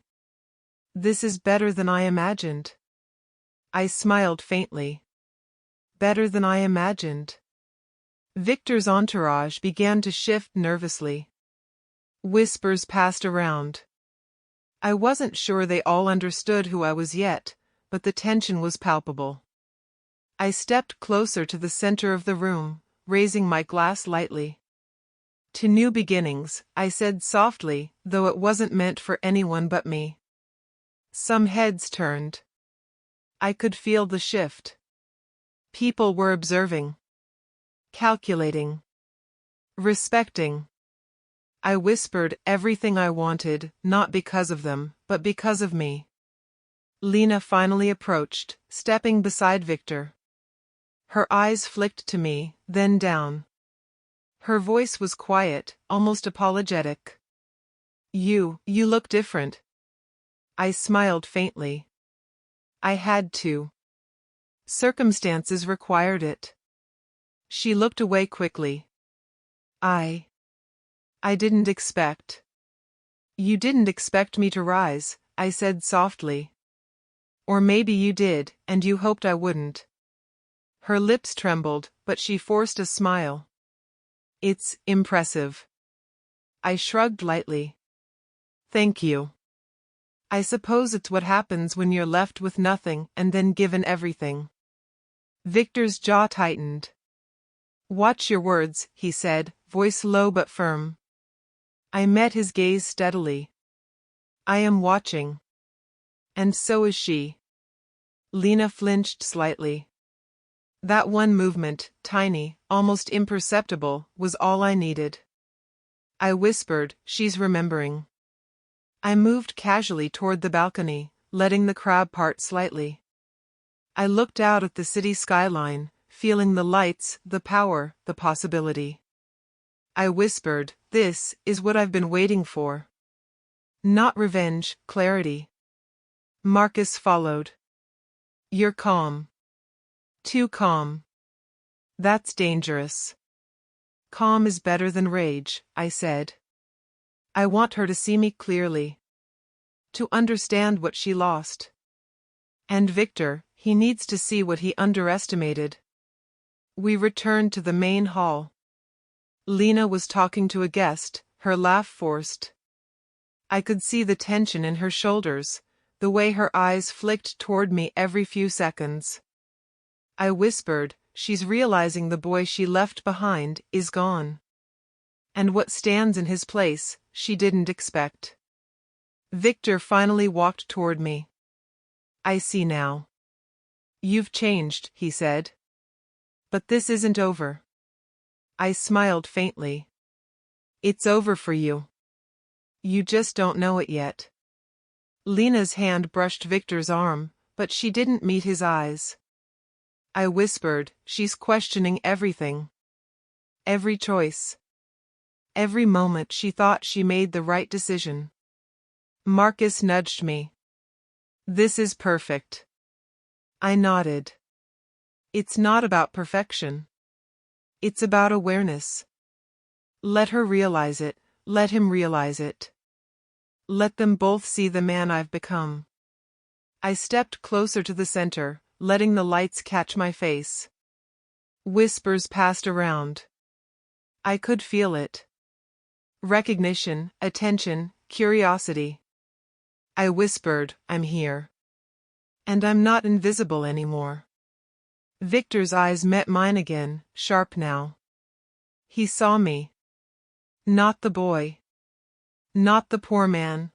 This is better than I imagined. I smiled faintly. Better than I imagined. Victor's entourage began to shift nervously. Whispers passed around. I wasn't sure they all understood who I was yet, but the tension was palpable. I stepped closer to the center of the room, raising my glass lightly. To new beginnings, I said softly, though it wasn't meant for anyone but me. Some heads turned. I could feel the shift. People were observing. Calculating. Respecting. I whispered everything I wanted, not because of them, but because of me. Lena finally approached, stepping beside Victor. Her eyes flicked to me, then down. Her voice was quiet, almost apologetic. You look different. I smiled faintly. I had to. Circumstances required it. She looked away quickly. I didn't expect. You didn't expect me to rise, I said softly. Or maybe you did, and you hoped I wouldn't. Her lips trembled, but she forced a smile. It's impressive. I shrugged lightly. Thank you. I suppose it's what happens when you're left with nothing and then given everything. Victor's jaw tightened. Watch your words, he said, voice low but firm. I met his gaze steadily. I am watching. And so is she. Lena flinched slightly. That one movement, tiny, almost imperceptible, was all I needed. I whispered, she's remembering. I moved casually toward the balcony, letting the crowd part slightly. I looked out at the city skyline, feeling the lights, the power, the possibility. I whispered, this is what I've been waiting for. Not revenge, clarity. Marcus followed. You're calm. Too calm. That's dangerous. Calm is better than rage, I said. I want her to see me clearly. To understand what she lost. And Victor, he needs to see what he underestimated. We returned to the main hall. Lena was talking to a guest, her laugh forced. I could see the tension in her shoulders, the way her eyes flicked toward me every few seconds. I whispered, she's realizing the boy she left behind is gone. And what stands in his place, she didn't expect. Victor finally walked toward me. I see now. You've changed, he said. But this isn't over. I smiled faintly. It's over for you. You just don't know it yet. Lena's hand brushed Victor's arm, but she didn't meet his eyes. I whispered, she's questioning everything. Every choice. Every moment she thought she made the right decision. Marcus nudged me. This is perfect. I nodded. It's not about perfection. It's about awareness. Let her realize it, let him realize it. Let them both see the man I've become. I stepped closer to the center, letting the lights catch my face. Whispers passed around. I could feel it. Recognition, attention, curiosity. I whispered, I'm here. And I'm not invisible anymore. Victor's eyes met mine again, sharp now. He saw me. Not the boy. Not the poor man.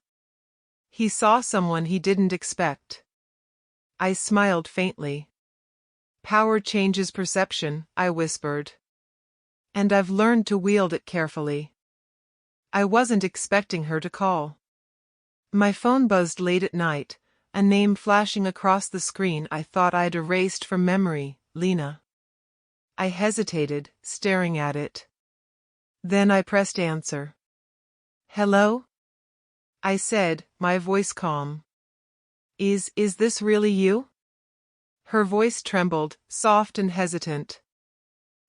He saw someone he didn't expect. I smiled faintly. Power changes perception, I whispered. And I've learned to wield it carefully. I wasn't expecting her to call. My phone buzzed late at night, a name flashing across the screen I thought I'd erased from memory, Lena. I hesitated, staring at it. Then I pressed answer. Hello? I said, my voice calm. Is this really you? Her voice trembled, soft and hesitant.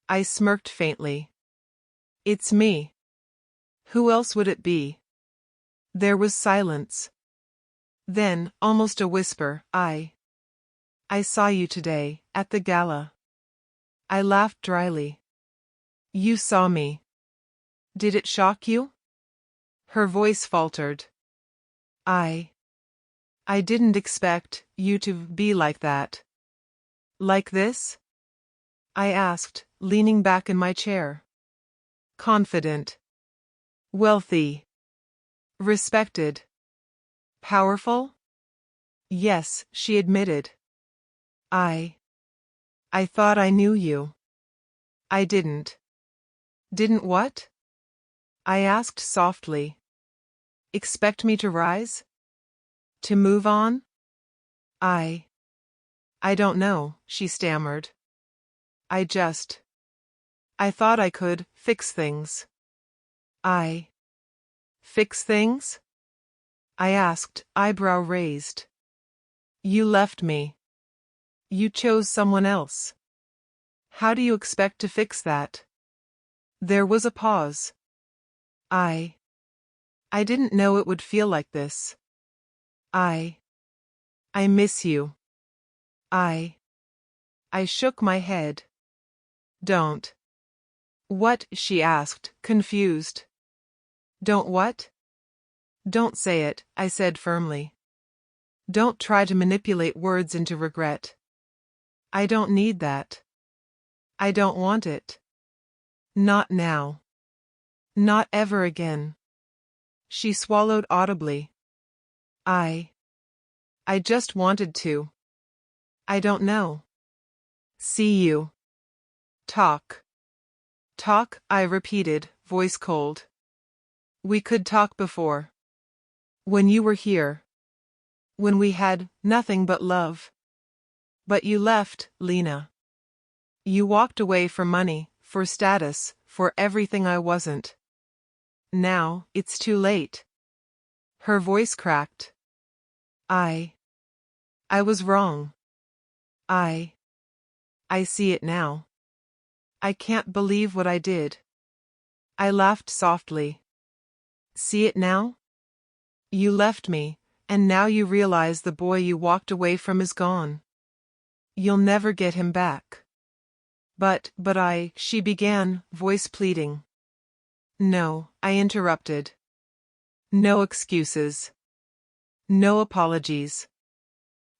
I smirked faintly. It's me. Who else would it be? There was silence. Then, almost a whisper, I saw you today, at the gala. I laughed dryly. You saw me. Did it shock you? Her voice faltered. I didn't expect you to be like that. Like this? I asked, leaning back in my chair. Confident. Wealthy. Respected. Powerful? Yes, she admitted. I thought I knew you. I didn't. Didn't what? I asked softly. Expect me to rise? To move on? I don't know, she stammered. I thought I could fix things. Fix things? I asked, eyebrow raised. You left me. You chose someone else. How do you expect to fix that? There was a pause. I didn't know it would feel like this. I miss you. I shook my head. Don't. What? She asked, confused. Don't what? Don't say it, I said firmly. Don't try to manipulate words into regret. I don't need that. I don't want it. Not now. Not ever again. She swallowed audibly. I just wanted to. I don't know. See you. Talk. Talk, I repeated, voice cold. We could talk before. When you were here. When we had nothing but love. But you left, Lena. You walked away for money, for status, for everything I wasn't. Now, it's too late. Her voice cracked. I was wrong. I see it now. I can't believe what I did. I laughed softly. See it now? You left me, and now you realize the boy you walked away from is gone. You'll never get him back. But she began, voice pleading. No, I interrupted. No excuses. No apologies.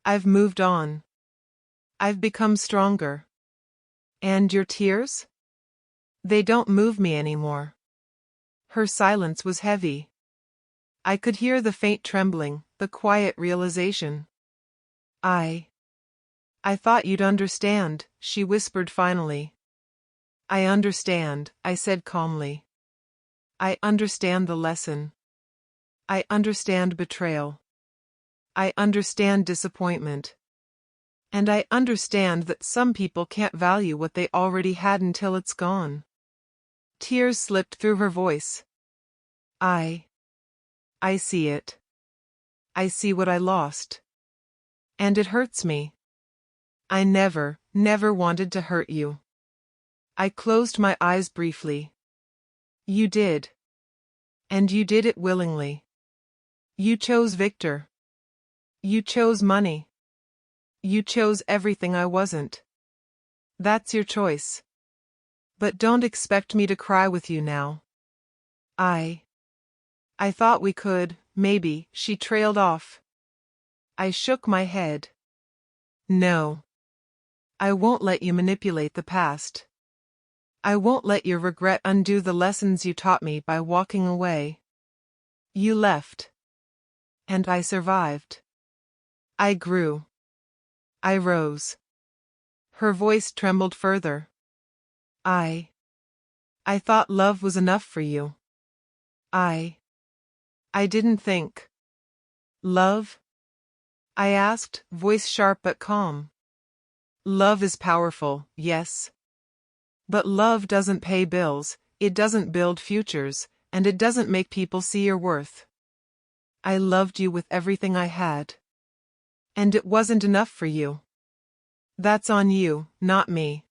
I've moved on. I've become stronger. And your tears? They don't move me anymore. Her silence was heavy. I could hear the faint trembling, the quiet realization. I thought you'd understand, she whispered finally. I understand, I said calmly. I understand the lesson. I understand betrayal. I understand disappointment. And I understand that some people can't value what they already had until it's gone. Tears slipped through her voice. I see it. I see what I lost. And it hurts me. I never wanted to hurt you. I closed my eyes briefly. You did. And you did it willingly. You chose Victor. You chose money. You chose everything I wasn't. That's your choice. But don't expect me to cry with you now. I thought we could, maybe, she trailed off. I shook my head. No. I won't let you manipulate the past. I won't let your regret undo the lessons you taught me by walking away. You left. And I survived. I grew. I rose. Her voice trembled further. I I thought love was enough for you. I didn't think. Love? I asked, voice sharp but calm. Love is powerful, yes. But love doesn't pay bills, it doesn't build futures, and it doesn't make people see your worth. I loved you with everything I had. And it wasn't enough for you. That's on you, not me.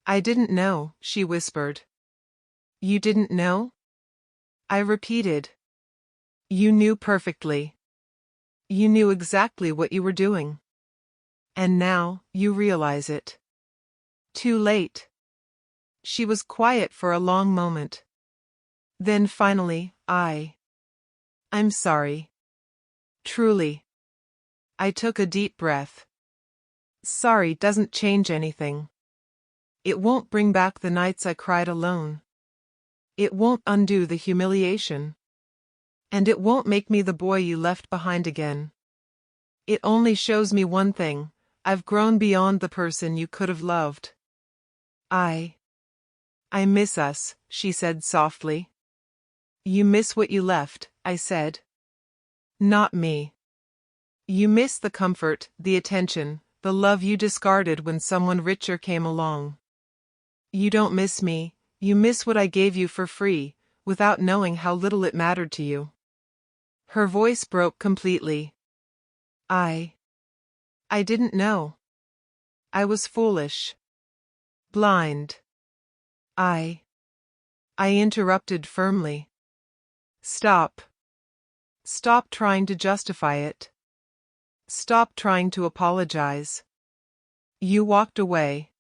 I didn't know, she whispered. You didn't know? I repeated. You knew perfectly. You knew exactly what you were doing. And now, you realize it. Too late. She was quiet for a long moment. Then finally, I'm sorry. Truly. I took a deep breath. Sorry doesn't change anything. It won't bring back the nights I cried alone. It won't undo the humiliation. And it won't make me the boy you left behind again. It only shows me one thing: I've grown beyond the person you could have loved. I miss us, she said softly. You miss what you left, I said. Not me. You miss the comfort, the attention, the love you discarded when someone richer came along. You don't miss me, you miss what I gave you for free, without knowing how little it mattered to you. Her voice broke completely. I didn't know. I was foolish. Blind. I interrupted firmly. Stop. Stop trying to justify it. Stop trying to apologize. You walked away.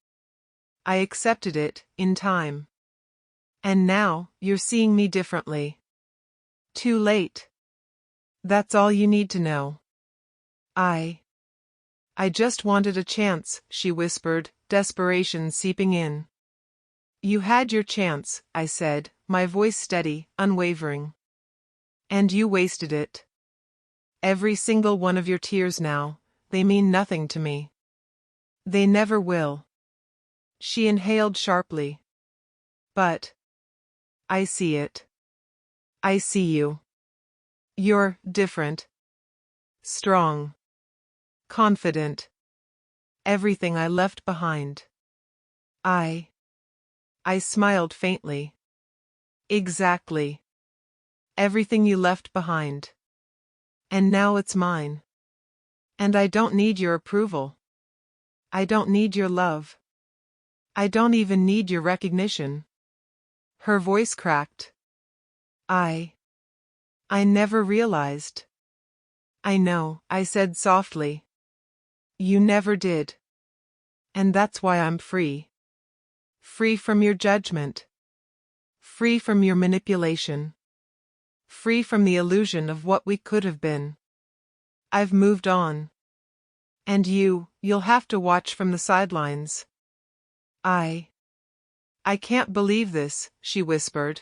I accepted it, in time. And now, you're seeing me differently. Too late. That's all you need to know. I just wanted a chance, she whispered, desperation seeping in. You had your chance, I said, my voice steady, unwavering. And you wasted it. Every single one of your tears now, they mean nothing to me. They never will. She inhaled sharply. But I see it. I see you. You're different. Strong. Confident. Everything I left behind. I smiled faintly. Exactly. Everything you left behind. And now it's mine. And I don't need your approval. I don't need your love. I don't even need your recognition. Her voice cracked. I never realized. I know, I said softly. You never did. And that's why I'm free. Free from your judgment. Free from your manipulation. Free from the illusion of what we could have been. I've moved on. And you'll have to watch from the sidelines. I can't believe this, she whispered.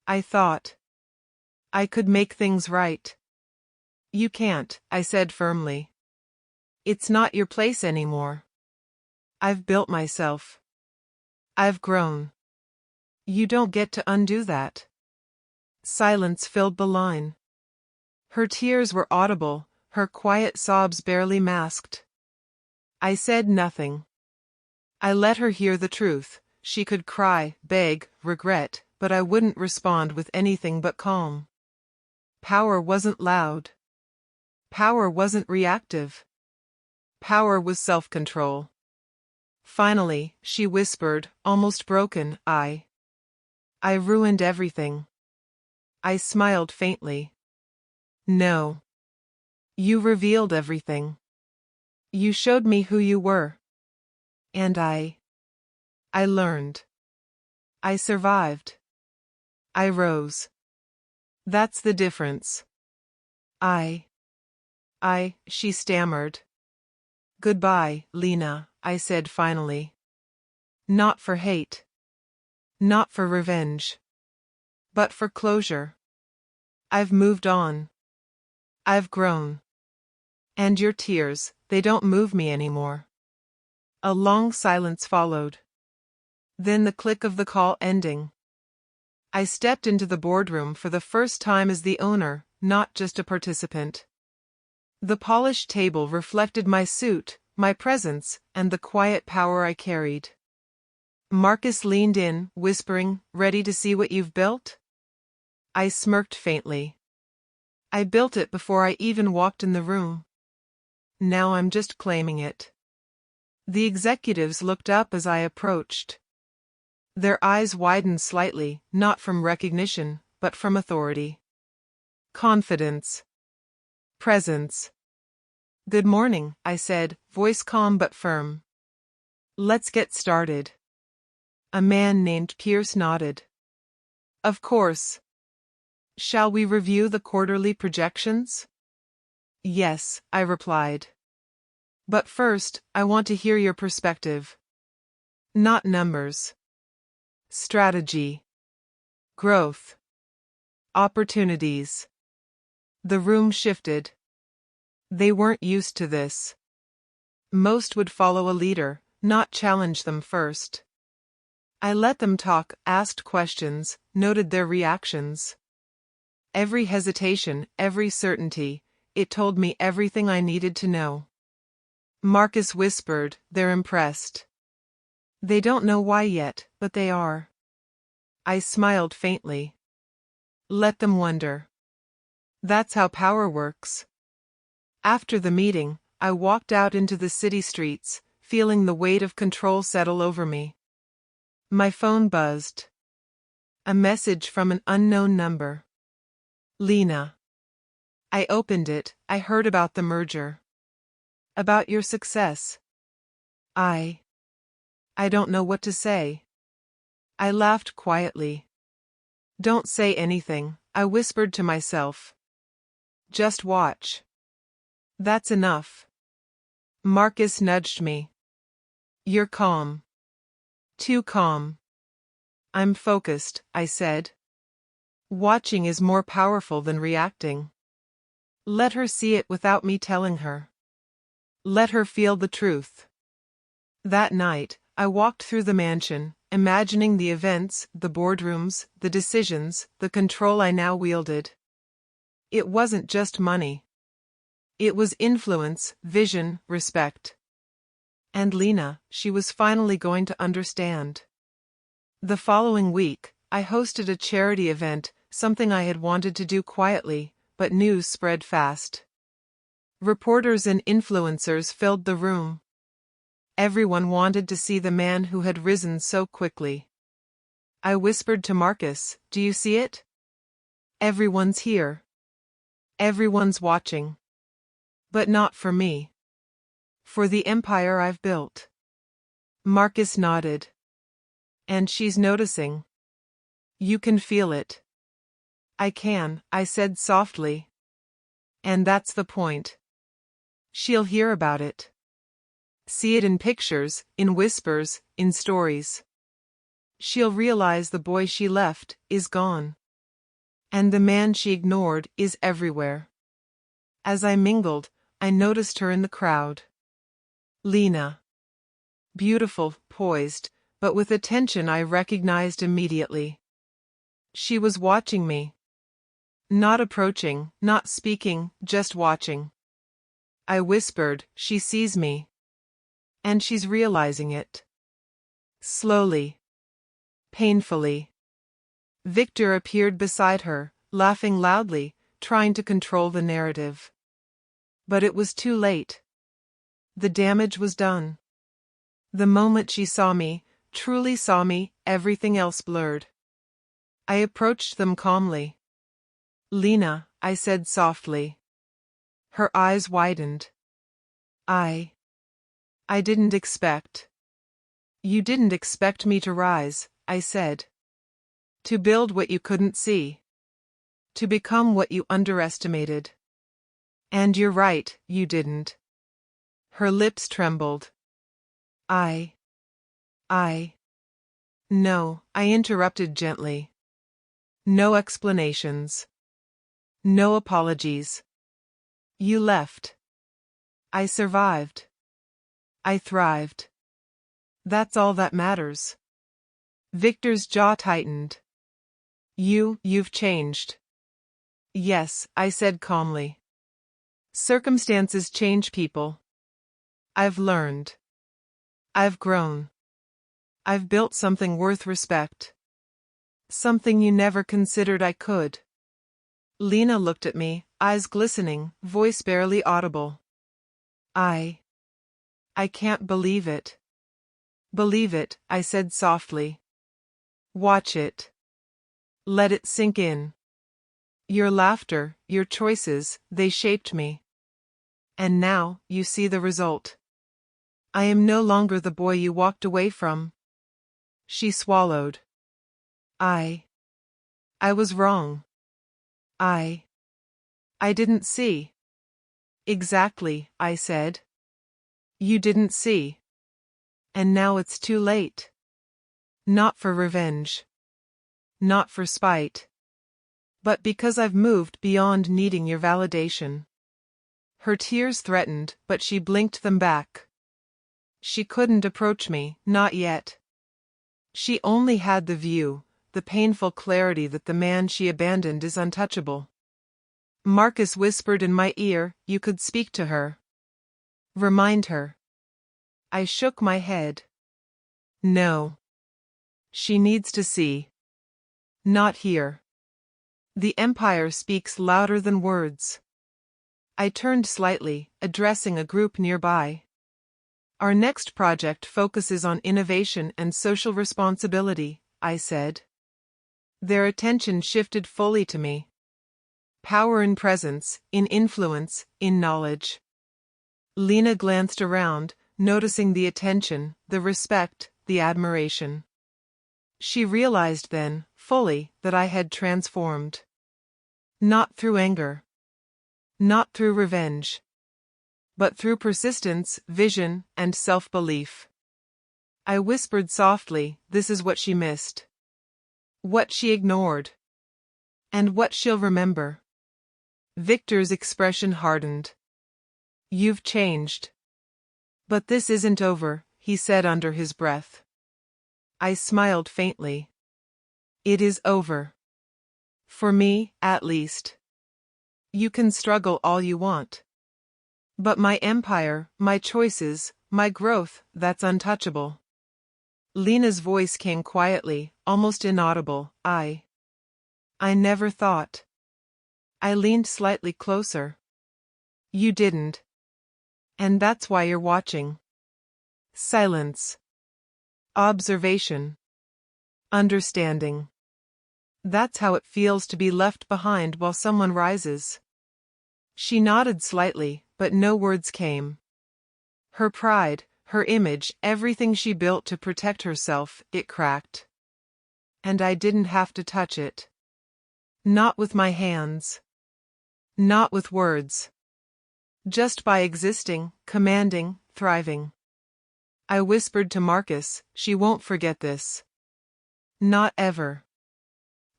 I thought I could make things right. You can't, I said firmly. It's not your place anymore. I've built myself. I've grown. You don't get to undo that. Silence filled the line. Her tears were audible, her quiet sobs barely masked. I said nothing. I let her hear the truth. She could cry, beg, regret, but I wouldn't respond with anything but calm. Power wasn't loud. Power wasn't reactive. Power was self-control. Finally, she whispered, almost broken, I ruined everything. I smiled faintly. No. You revealed everything. You showed me who you were. And I learned. I survived. I rose. That's the difference. She stammered. Goodbye, Lena, I said finally. Not for hate. Not for revenge. But for closure. I've moved on. I've grown. And your tears, they don't move me anymore. A long silence followed. Then the click of the call ending. I stepped into the boardroom for the first time as the owner, not just a participant. The polished table reflected my suit, my presence, and the quiet power I carried. Marcus leaned in, whispering, "Ready to see what you've built?" I smirked faintly. I built it before I even walked in the room. Now I'm just claiming it. The executives looked up as I approached. Their eyes widened slightly, not from recognition, but from authority. Confidence. Presence. "Good morning," I said, voice calm but firm. "Let's get started." A man named Pierce nodded. "Of course. Shall we review the quarterly projections?" "Yes," I replied. "But first, I want to hear your perspective. Not numbers. Strategy. Growth. Opportunities." The room shifted. They weren't used to this. Most would follow a leader, not challenge them first. I let them talk, asked questions, noted their reactions. Every hesitation, every certainty, it told me everything I needed to know. Marcus whispered, "They're impressed. They don't know why yet, but they are." I smiled faintly. "Let them wonder. That's how power works." After the meeting, I walked out into the city streets, feeling the weight of control settle over me. My phone buzzed. A message from an unknown number. "Lena." I opened it. I heard about the merger. "About your success." I don't know what to say. I laughed quietly. "Don't say anything," I whispered to myself. "Just watch. That's enough." Marcus nudged me. "You're calm. Too calm." "I'm focused," I said. "Watching is more powerful than reacting. Let her see it without me telling her. Let her feel the truth." That night, I walked through the mansion, imagining the events, the boardrooms, the decisions, the control I now wielded. It wasn't just money. It was influence, vision, respect. And Lena, she was finally going to understand. The following week, I hosted a charity event, something I had wanted to do quietly, but news spread fast. Reporters and influencers filled the room. Everyone wanted to see the man who had risen so quickly. I whispered to Marcus, "Do you see it? Everyone's here. Everyone's watching. But not for me. For the empire I've built." Marcus nodded. "And she's noticing. You can feel it." "I can," I said softly. "And that's the point. She'll hear about it. See it in pictures, in whispers, in stories. She'll realize the boy she left is gone. And the man she ignored is everywhere." As I mingled, I noticed her in the crowd. Lena. Beautiful, poised, but with attention I recognized immediately. She was watching me. Not approaching, not speaking, just watching. I whispered, "She sees me. And she's realizing it." Slowly. Painfully. Victor appeared beside her, laughing loudly, trying to control the narrative. But it was too late. The damage was done. The moment she saw me, truly saw me, everything else blurred. I approached them calmly. "Lena," I said softly. Her eyes widened. I didn't expect." "You didn't expect me to rise," I said. "To build what you couldn't see. To become what you underestimated. And you're right, you didn't." Her lips trembled. I. No, I interrupted gently. No explanations. No apologies. You left. I survived. I thrived. That's all that matters. Victor's jaw tightened. You've changed. Yes, I said calmly. Circumstances change people. I've learned. I've grown. I've built something worth respect. Something you never considered I could. Lena looked at me, eyes glistening, voice barely audible. I can't believe it. Believe it, I said softly. Watch it. Let it sink in. Your laughter, your choices, they shaped me. And now, you see the result. I am no longer the boy you walked away from. She swallowed. I was wrong. I didn't see. Exactly, I said. You didn't see. And now it's too late. Not for revenge. Not for spite. But because I've moved beyond needing your validation. Her tears threatened, but she blinked them back. She couldn't approach me, not yet. She only had the view, the painful clarity that the man she abandoned is untouchable. Marcus whispered in my ear, you could speak to her. Remind her. I shook my head. No. She needs to see. Not here. The Empire speaks louder than words. I turned slightly, addressing a group nearby. Our next project focuses on innovation and social responsibility, I said. Their attention shifted fully to me. Power in presence, in influence, in knowledge. Lena glanced around, noticing the attention, the respect, the admiration. She realized then, fully, that I had transformed. Not through anger. Not through revenge. But through persistence, vision, and self-belief. I whispered softly, this is what she missed. What she ignored. And what she'll remember. Victor's expression hardened. You've changed. But this isn't over, he said under his breath. I smiled faintly. It is over. For me, at least. You can struggle all you want. But my empire, my choices, my growth, that's untouchable. Lena's voice came quietly, almost inaudible. I never thought. I leaned slightly closer. You didn't. And that's why you're watching. Silence. Observation. Understanding. That's how it feels to be left behind while someone rises. She nodded slightly, but no words came. Her pride, her image, everything she built to protect herself, it cracked. And I didn't have to touch it. Not with my hands. Not with words. Just by existing, commanding, thriving. I whispered to Marcus, she won't forget this. Not ever.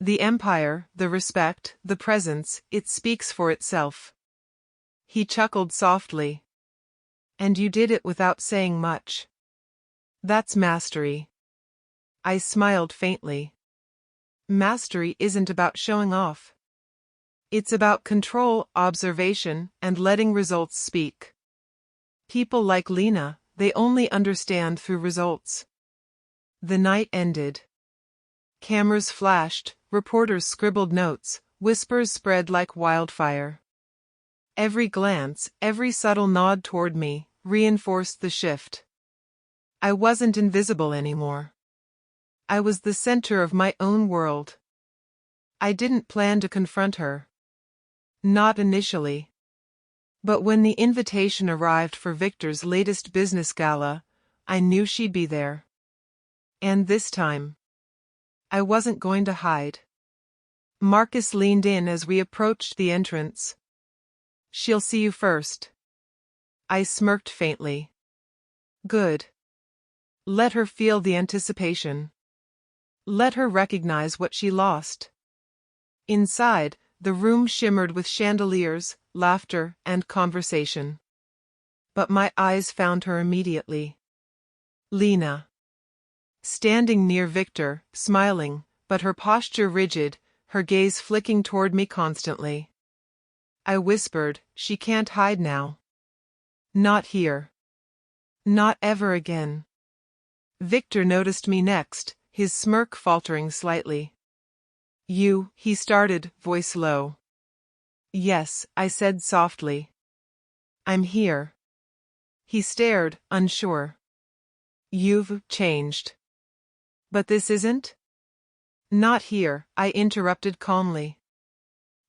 The empire, the respect, the presence, it speaks for itself. He chuckled softly. And you did it without saying much. That's mastery. I smiled faintly. Mastery isn't about showing off. It's about control, observation, and letting results speak. People like Lena, they only understand through results. The night ended. Cameras flashed, reporters scribbled notes, whispers spread like wildfire. Every glance, every subtle nod toward me, reinforced the shift. I wasn't invisible anymore. I was the center of my own world. I didn't plan to confront her. Not initially. But when the invitation arrived for Victor's latest business gala, I knew she'd be there. And this time, I wasn't going to hide. Marcus leaned in as we approached the entrance. She'll see you first. I smirked faintly. Good. Let her feel the anticipation. Let her recognize what she lost. Inside, the room shimmered with chandeliers, laughter, and conversation. But my eyes found her immediately. Lena. standing near Victor, smiling, but her posture rigid, her gaze flicking toward me constantly. I whispered, "She can't hide now. Not here. Not ever again." Victor noticed me next, his smirk faltering slightly. "You," he started, voice low. "Yes," I said softly. "I'm here." He stared, unsure. "You've changed. But this isn't?" "Not here," I interrupted calmly.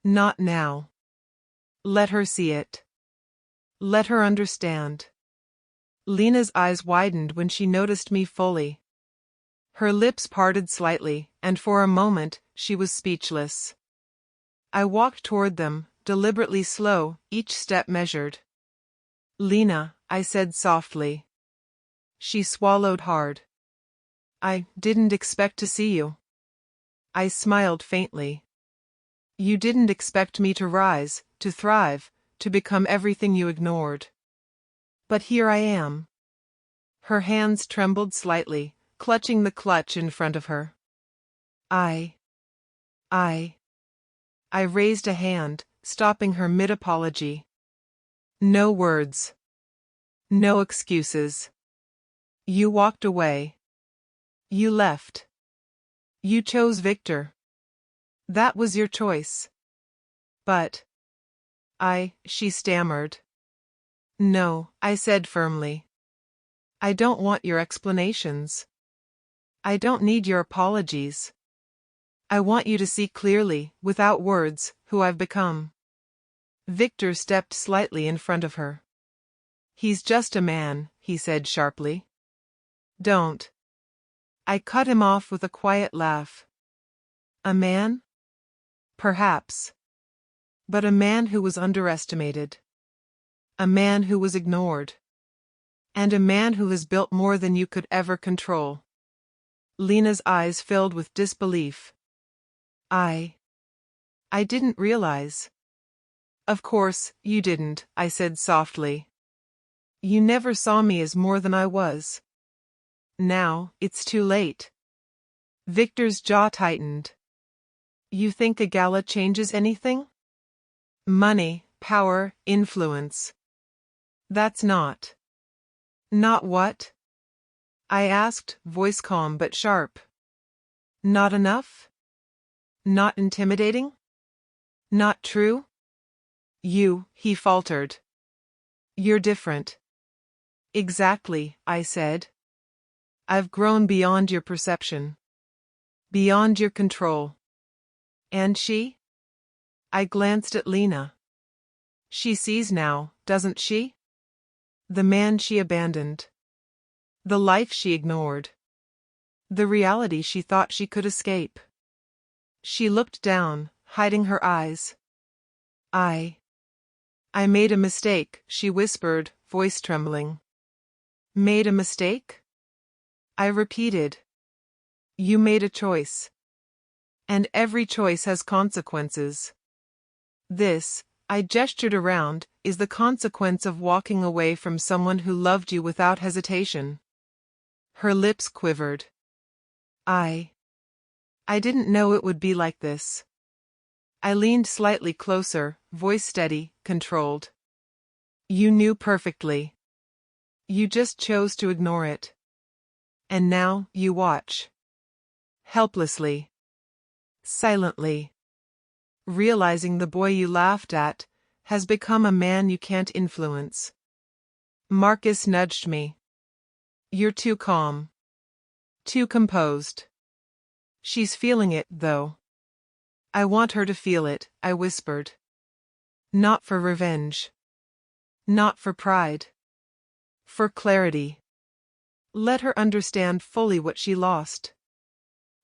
"Not now. Let her see it. Let her understand." Lena's eyes widened when she noticed me fully. Her lips parted slightly, and for a moment, she was speechless. I walked toward them, deliberately slow, each step measured. "Lena," I said softly. She swallowed hard. "I didn't expect to see you." I smiled faintly. "You didn't expect me to rise, to thrive, to become everything you ignored. But here I am." Her hands trembled slightly, clutching the clutch in front of her. I raised a hand, stopping her mid-apology. "No words. No excuses. You walked away. You left. You chose Victor. That was your choice." "But she stammered. "No," I said firmly. "I don't want your explanations. I don't need your apologies. I want you to see clearly, without words, who I've become." Victor stepped slightly in front of her. "He's just a man," he said sharply. "Don't." I cut him off with a quiet laugh. "A man? Perhaps. But a man who was underestimated. A man who was ignored. And a man who has built more than you could ever control." Lena's eyes filled with disbelief. I didn't realize." "Of course, you didn't," I said softly. "You never saw me as more than I was. Now, it's too late." Victor's jaw tightened. "You think a gala changes anything? Money, power, influence. That's not." "Not what?" I asked, voice calm but sharp. "Not enough? Not intimidating? Not true?" He faltered. "You're different." "Exactly," I said. "I've grown beyond your perception. Beyond your control." "And she?" I glanced at Lena. "She sees now, doesn't she? The man she abandoned. The life she ignored. The reality she thought she could escape." She looked down, hiding her eyes. I made a mistake," she whispered, voice trembling. "Made a mistake?" I repeated. "You made a choice. And every choice has consequences. This," I gestured around, "is the consequence of walking away from someone who loved you without hesitation." Her lips quivered. I didn't know it would be like this." I leaned slightly closer, voice steady, controlled. "You knew perfectly. You just chose to ignore it. And now, you watch. Helplessly. Silently. Realizing the boy you laughed at has become a man you can't influence." Marcus nudged me. "You're too calm. Too composed." "She's feeling it, though." "I want her to feel it," I whispered. "Not for revenge. Not for pride. For clarity. Let her understand fully what she lost."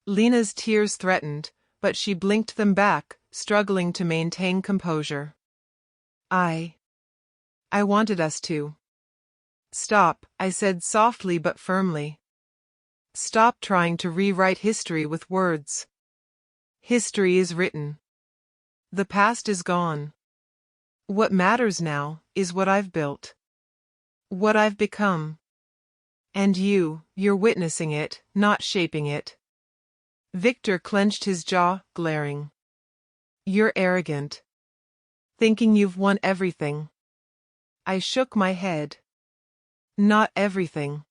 Lena's tears threatened, but she blinked them back, struggling to maintain composure. I wanted us to. "Stop," I said softly but firmly. "Stop trying to rewrite history with words. History is written. The past is gone. What matters now is what I've built. What I've become. And you're witnessing it, not shaping it. Victor clenched his jaw, glaring. You're arrogant. Thinking you've won everything. I shook my head. Not everything.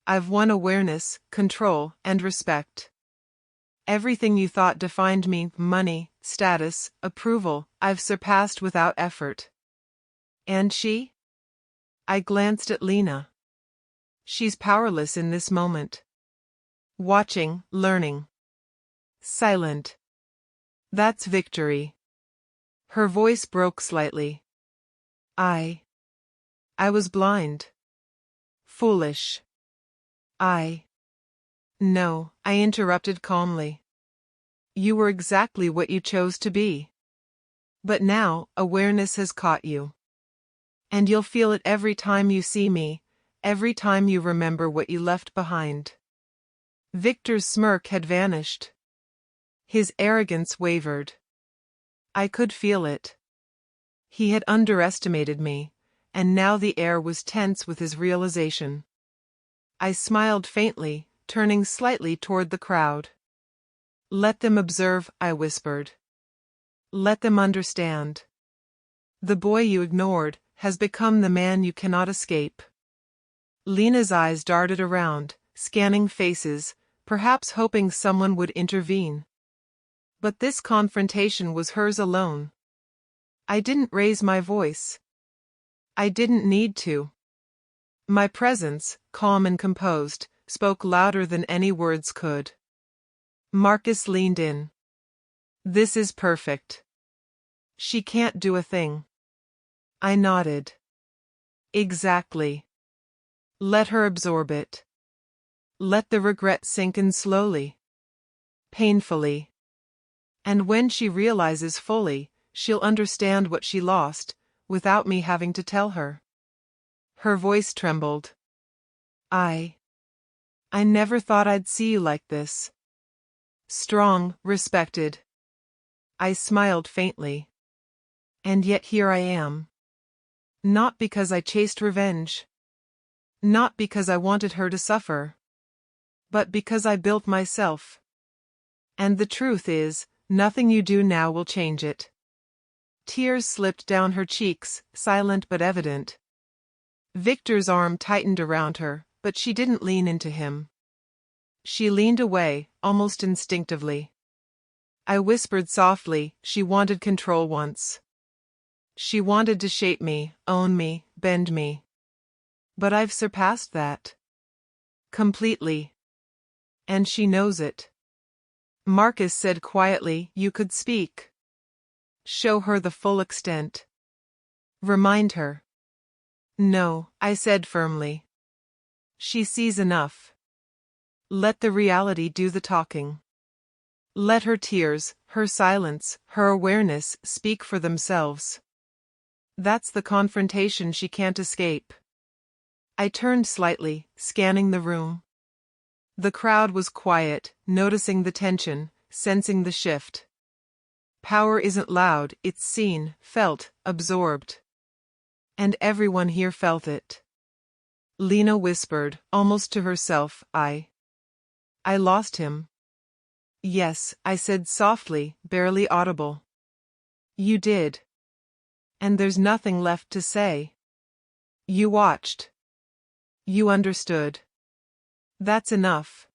I've won awareness, control, and respect. Everything you thought defined me, money, status, approval, I've surpassed without effort. And she? I glanced at Lena. She's powerless in this moment. Watching, learning. Silent. That's victory. Her voice broke slightly. I was blind. Foolish. No, I interrupted calmly. You were exactly what you chose to be. But now, awareness has caught you. And you'll feel it every time you see me, every time you remember what you left behind. Victor's smirk had vanished. His arrogance wavered. I could feel it. He had underestimated me, and now the air was tense with his realization. I smiled faintly, turning slightly toward the crowd. Let them observe, I whispered. Let them understand. The boy you ignored has become the man you cannot escape. Lena's eyes darted around, scanning faces, perhaps hoping someone would intervene. But this confrontation was hers alone. I didn't raise my voice. I didn't need to. My presence, calm and composed, spoke louder than any words could. Marcus leaned in. This is perfect. She can't do a thing. I nodded. Exactly. Let her absorb it. Let the regret sink in slowly. Painfully. And when she realizes fully, she'll understand what she lost, without me having to tell her. Her voice trembled. I never thought I'd see you like this. Strong, respected. I smiled faintly. And yet here I am. Not because I chased revenge. Not because I wanted her to suffer. But because I built myself. And the truth is, nothing you do now will change it. Tears slipped down her cheeks, silent but evident. Victor's arm tightened around her, but she didn't lean into him. She leaned away, almost instinctively. I whispered softly, she wanted control once. She wanted to shape me, own me, bend me. But I've surpassed that. Completely. And she knows it. Marcus said quietly, you could speak. Show her the full extent. Remind her. No, I said firmly. She sees enough. Let the reality do the talking. Let her tears, her silence, her awareness speak for themselves. That's the confrontation she can't escape. I turned slightly, scanning the room. The crowd was quiet, noticing the tension, sensing the shift. Power isn't loud, it's seen, felt, absorbed. And everyone here felt it. Lena whispered, almost to herself, I lost him. Yes, I said softly, barely audible. You did. And there's nothing left to say. You watched. You understood. That's enough.